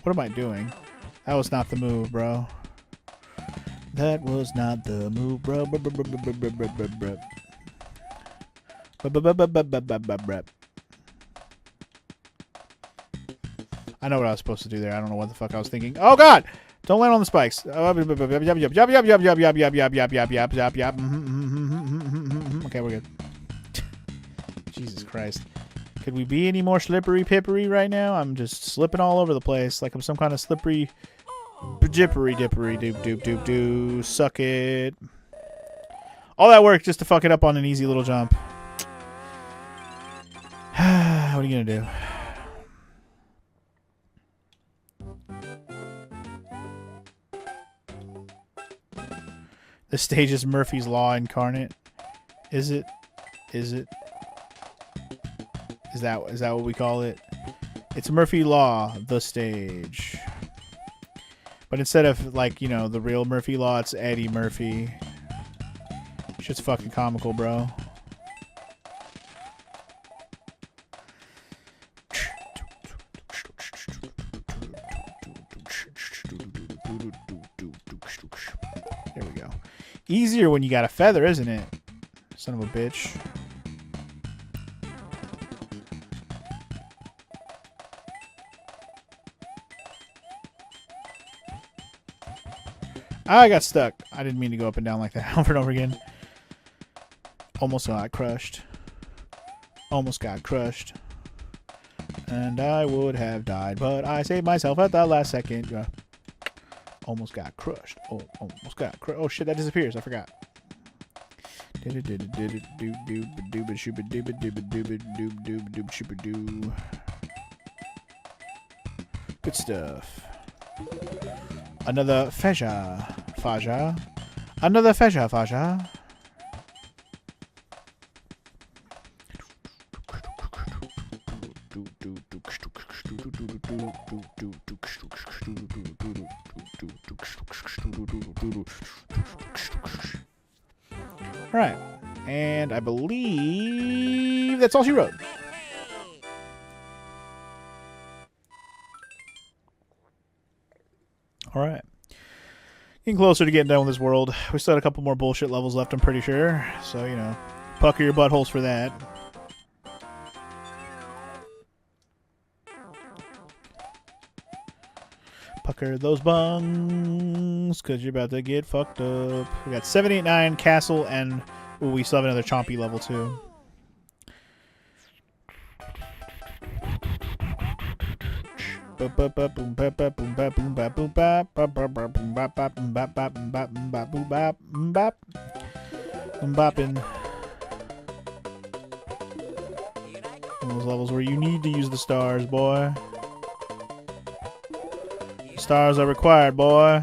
What am I doing? That was not the move, bro. That was not the move, bro. I know what I was supposed to do there. I don't know what the fuck I was thinking. Oh god! Don't land on the spikes. Okay, we're good. Jesus Christ. Could we be any more slippery pippery right now? I'm just slipping all over the place like I'm some kind of slippery jippery dippery doop doop doop doo. Suck it. All that work just to fuck it up on an easy little jump. What are you gonna do? This stage is Murphy's Law incarnate. Is it? Is it? Is that what we call it? It's Murphy Law, the stage. But instead of, like, you know, the real Murphy Law, it's Eddie Murphy. Shit's fucking comical, bro. There we go. Easier when you got a feather, isn't it? Son of a bitch. I got stuck. I didn't mean to go up and down like that over and over again. Almost got crushed. Almost got crushed. And I would have died, but I saved myself at the last second. Almost got crushed. Oh, almost got crushed. Oh shit, that disappears. I forgot. Good stuff. Another Faja. Another Faja. Alright. And I believe that's all she wrote. Alright. Getting closer to getting done with this world. We still had a couple more bullshit levels left, I'm pretty sure. So, you know, pucker your buttholes for that. Pucker those bungs, because you're about to get fucked up. We got 789 Castle, and ooh, we still have another Chompy level, too. I'm bopping. Those levels where you need to use the stars, boy. Stars are required, boy.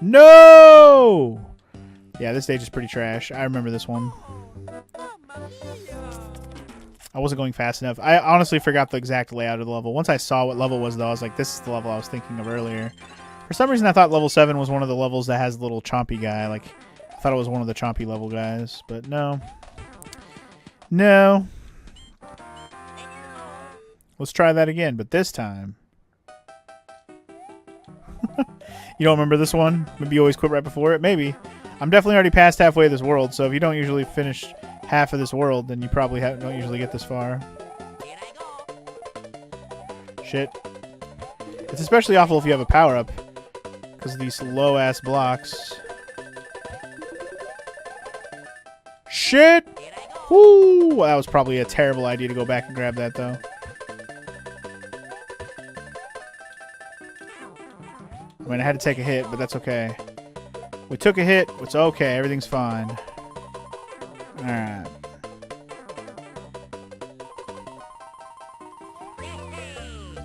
No! Yeah, this stage is pretty trash. I remember this one. I wasn't going fast enough. I honestly forgot the exact layout of the level. Once I saw what level it was, though, I was like, this is the level I was thinking of earlier. For some reason, I thought level 7 was one of the levels that has the little chompy guy. Like, I thought it was one of the chompy level guys, but no. No. Let's try that again, but this time. You don't remember this one? Maybe you always quit right before it? Maybe. I'm definitely already past halfway of this world, so if you don't usually finish half of this world, then you probably don't usually get this far. Shit. It's especially awful if you have a power-up, because of these low-ass blocks. Shit! Woo! That was probably a terrible idea to go back and grab that, though. I mean, I had to take a hit, but that's okay. We took a hit. It's okay. Everything's fine. Alright.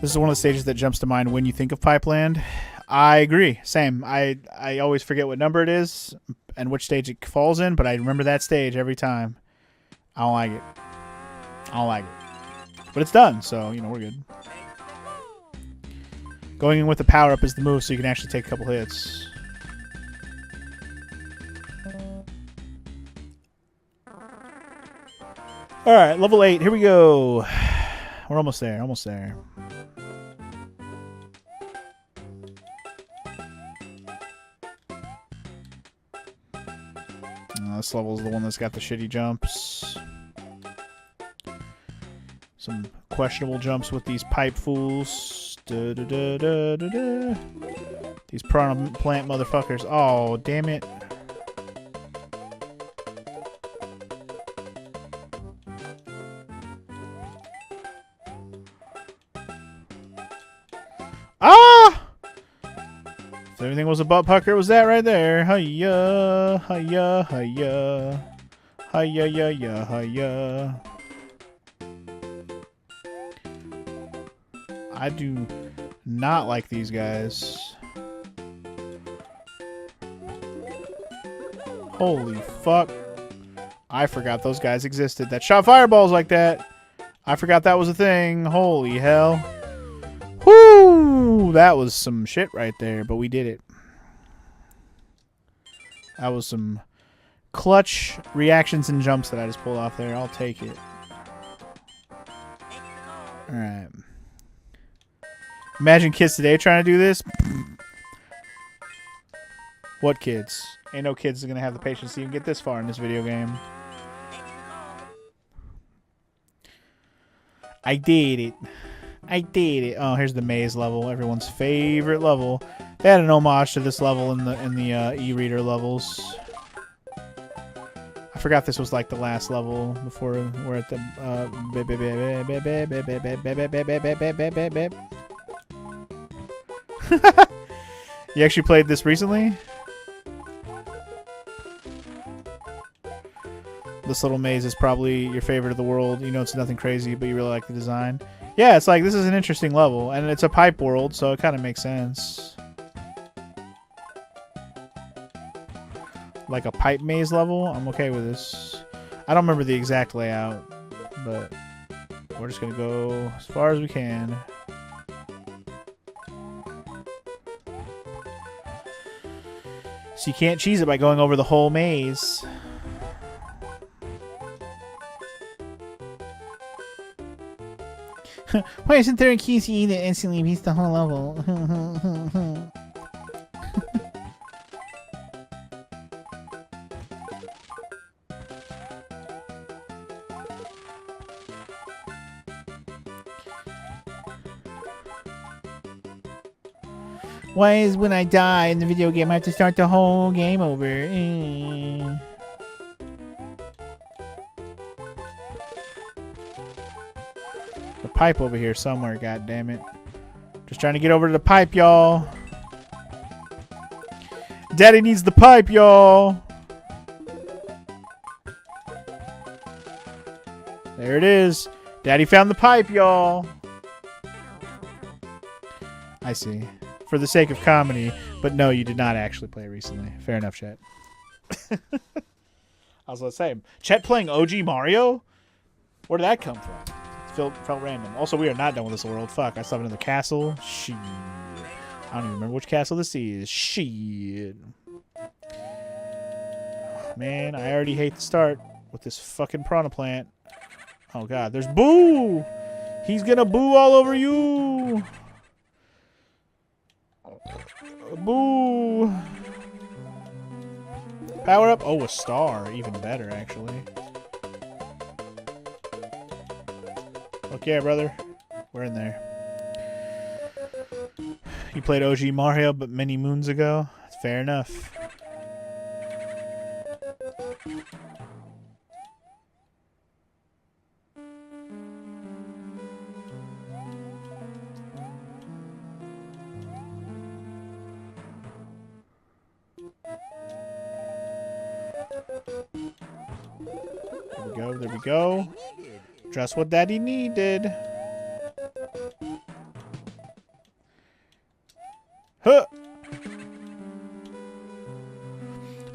This is one of the stages that jumps to mind when you think of Pipeland. I agree. Same. I always forget what number it is and which stage it falls in, but I remember that stage every time. I don't like it. I don't like it. But it's done, so, you know, we're good. Going in with the power-up is the move, so you can actually take a couple hits. Alright, level 8. Here we go. We're almost there. Almost there. This level is the one that's got the shitty jumps. Some questionable jumps with these pipe fools. These piranha plant motherfuckers. Oh, damn it. Ah! If everything was a butt pucker, it was that right there. Hiya, hiya, hiya. Hiya, ya, ya, hiya. I do not like these guys. Holy fuck. I forgot those guys existed that shot fireballs like that. I forgot that was a thing. Holy hell. Whoo! That was some shit right there, but we did it. That was some clutch reactions and jumps that I just pulled off there. I'll take it. Alright. Imagine kids today trying to do this. What kids? Ain't no kids gonna have the patience to even get this far in this video game. I did it. I did it. Oh, here's the maze level, everyone's favorite level. They had an homage to this level in the e-reader levels. I forgot this was like the last level before we're at the You actually played this recently? This little maze is probably your favorite of the world. You know it's nothing crazy, but you really like the design. Yeah, it's like, this is an interesting level, and it's a pipe world, so it kind of makes sense. Like a pipe maze level, I'm okay with this. I don't remember the exact layout, but we're just gonna go as far as we can. So you can't cheese it by going over the whole maze. Why isn't there a key to eat it instantly beats the whole level? Why is when I die in the video game I have to start the whole game over? The pipe over here somewhere, god damn it. Just trying to get over to the pipe, y'all. Daddy needs the pipe, y'all. There it is. Daddy found the pipe, y'all. I see. For the sake of comedy, but no, you did not actually play it recently. Fair enough, Chet. I was going to say, Chet playing OG Mario? Where did that come from? It felt random. Also, we are not done with this world. Fuck, I still have another castle. Shit. I don't even remember which castle this is. Shit. Man, I already hate the start with this fucking piranha plant. Oh, God. There's Boo! He's gonna boo all over you! Boo! Power up? Oh, a star. Even better, actually. Fuck yeah, brother. We're in there. You played OG Mario, but many moons ago? Fair enough. go. There we go. Just what Daddy needed. Huh.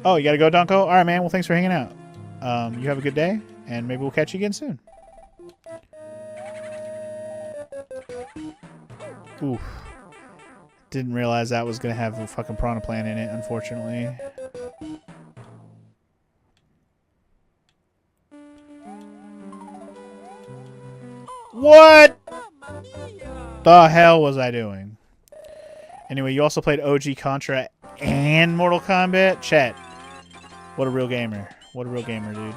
Oh, you gotta go, Donko? All right, man. Well, thanks for hanging out. You have a good day, and maybe we'll catch you again soon. Oof. Didn't realize that was gonna have a fucking Piranha Plant in it, unfortunately. What the hell was I doing? Anyway, you also played OG Contra and Mortal Kombat? Chet. What a real gamer. What a real gamer, dude.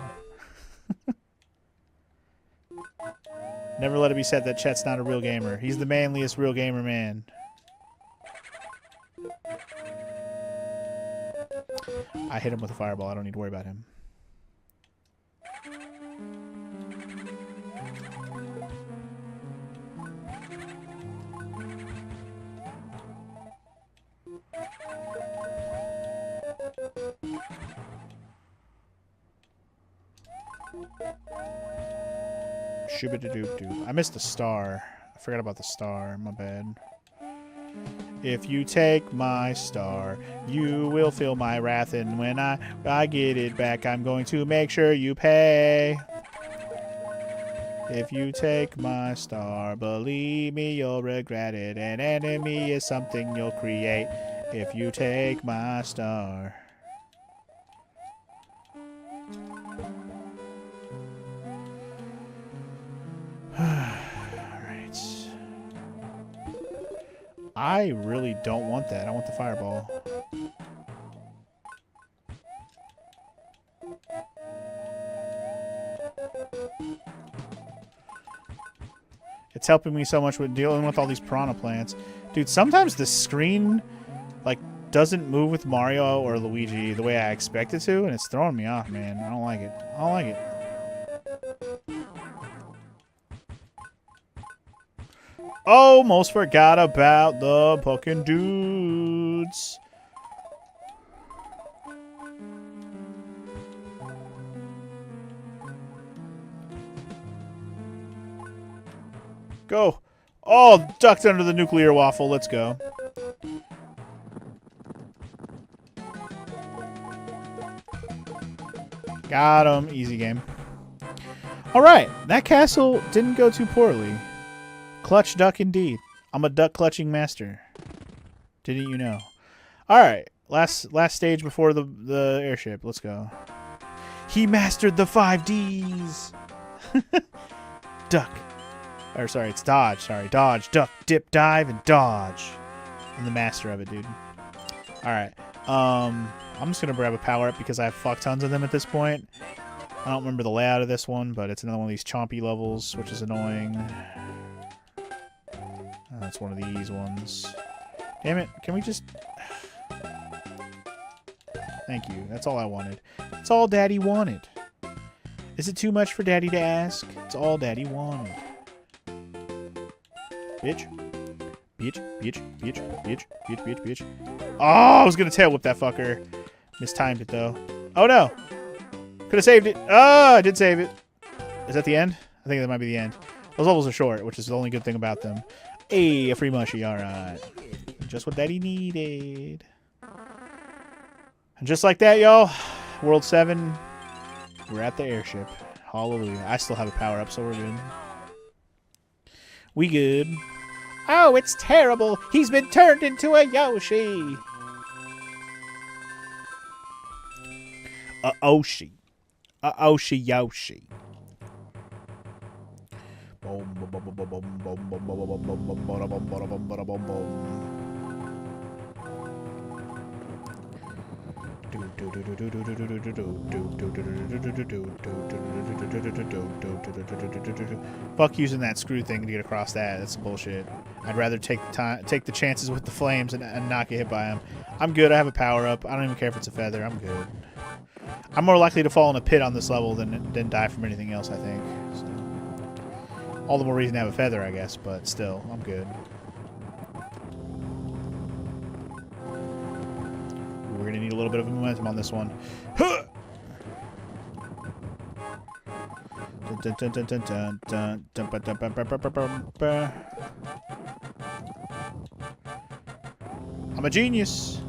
Never let it be said that Chet's not a real gamer. He's the manliest real gamer man. I hit him with a fireball. I don't need to worry about him. Shooba-da-doop-doop. I missed the star. I forgot about the star. My bad. If you take my star, you will feel my wrath, and when I get it back, I'm going to make sure you pay. If you take my star, believe me, you'll regret it. An enemy is something you'll create if you take my star. Alright. I really don't want that. I want the fireball. It's helping me so much with dealing with all these Piranha Plants. Dude, sometimes the screen, like, doesn't move with Mario or Luigi the way I expect it to, and it's throwing me off, man. I don't like it. I don't like it. Almost forgot about the fucking dudes. Go. Oh, ducked under the nuclear waffle. Let's go. Got him. Easy game. All right. That castle didn't go too poorly. Clutch duck indeed. I'm a duck clutching master. Didn't you know? All right. Last stage before the airship. Let's go. He mastered the 5Ds. Duck. Or sorry, it's dodge. Sorry, dodge, duck, dip, dive, and dodge. I'm the master of it, dude. All right. I'm just gonna grab a power up because I have fuck tons of them at this point. I don't remember the layout of this one, but it's another one of these chompy levels, which is annoying. That's one of these ones. Damn it! Can we just? Thank you. That's all I wanted. That's all Daddy wanted. Is it too much for Daddy to ask? It's all Daddy wanted. Bitch. Bitch, bitch, bitch, bitch, bitch, bitch, bitch. Oh, I was gonna tail whip that fucker. Mistimed it though. Oh no! Could have saved it. Oh, I did save it. Is that the end? I think that might be the end. Those levels are short, which is the only good thing about them. Hey, a free mushy, alright. Just what Daddy needed. And just like that, y'all, World 7, we're at the airship. Hallelujah. I still have a power up, so we're good. We good. Oh, it's terrible. He's been turned into a Yoshi. A Oshi. A Oshi Yoshi. Fuck using that screw thing to get across that. That's bullshit. I'd rather take the chances with the flames and not get hit by them. I'm good. I have a power up. I don't even care if it's a feather. I'm good. I'm more likely to fall in a pit on this level than die from anything else, I think. So, all the more reason to have a feather, I guess, but still, I'm good. We're going to need a little bit of momentum on this one. Huh! I'm a genius.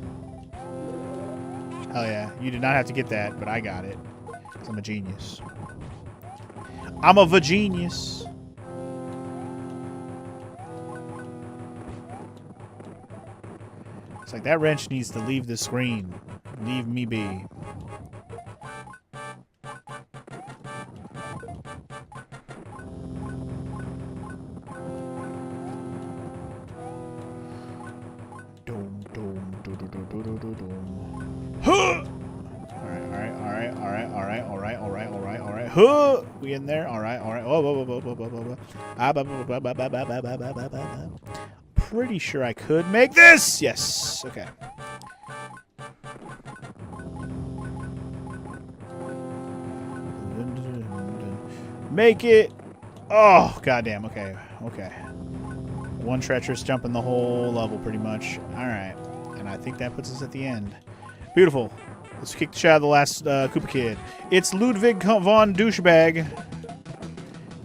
Hell yeah. You did not have to get that, but I got it. 'Cause I'm a genius. I'm a genius. It's like that wrench needs to leave the screen. Leave me be. Alright. Huh! We in there? Alright. Whoa. Pretty sure I could make this! Yes! Okay. Make it! Oh, goddamn. Okay. One treacherous jump in the whole level, pretty much. Alright. And I think that puts us at the end. Beautiful. Let's kick the shot of the last Koopa Kid. It's Ludwig von Douchebag.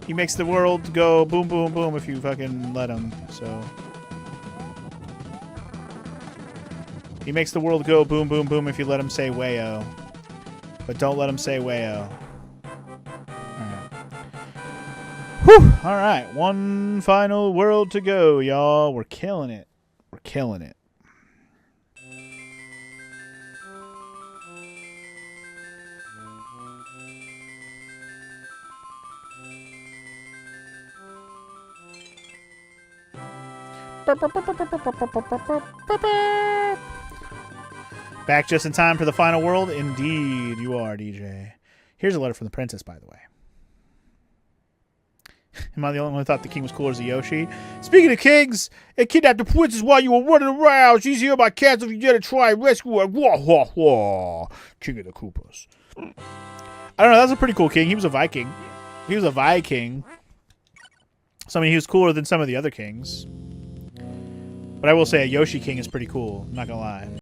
He makes the world go boom, boom, boom if you fucking let him. So he makes the world go boom, boom, boom if you let him say wayo. But don't let him say wayo. Alright. Whew! Alright. One final world to go, y'all. We're killing it. We're killing it. Back just in time for the final world? Indeed, you are, DJ. Here's a letter from the princess, by the way. Am I the only one who thought the king was cooler as a Yoshi? Speaking of kings, it kidnapped the princess while you were running around. She's here by castle if you dare to try and rescue her. Wah, wah, wah. King of the Koopas. I don't know, that's a pretty cool king. He was a Viking. He was a Viking. So, I mean, he was cooler than some of the other kings. But I will say a Yoshi King is pretty cool. I'm not gonna lie.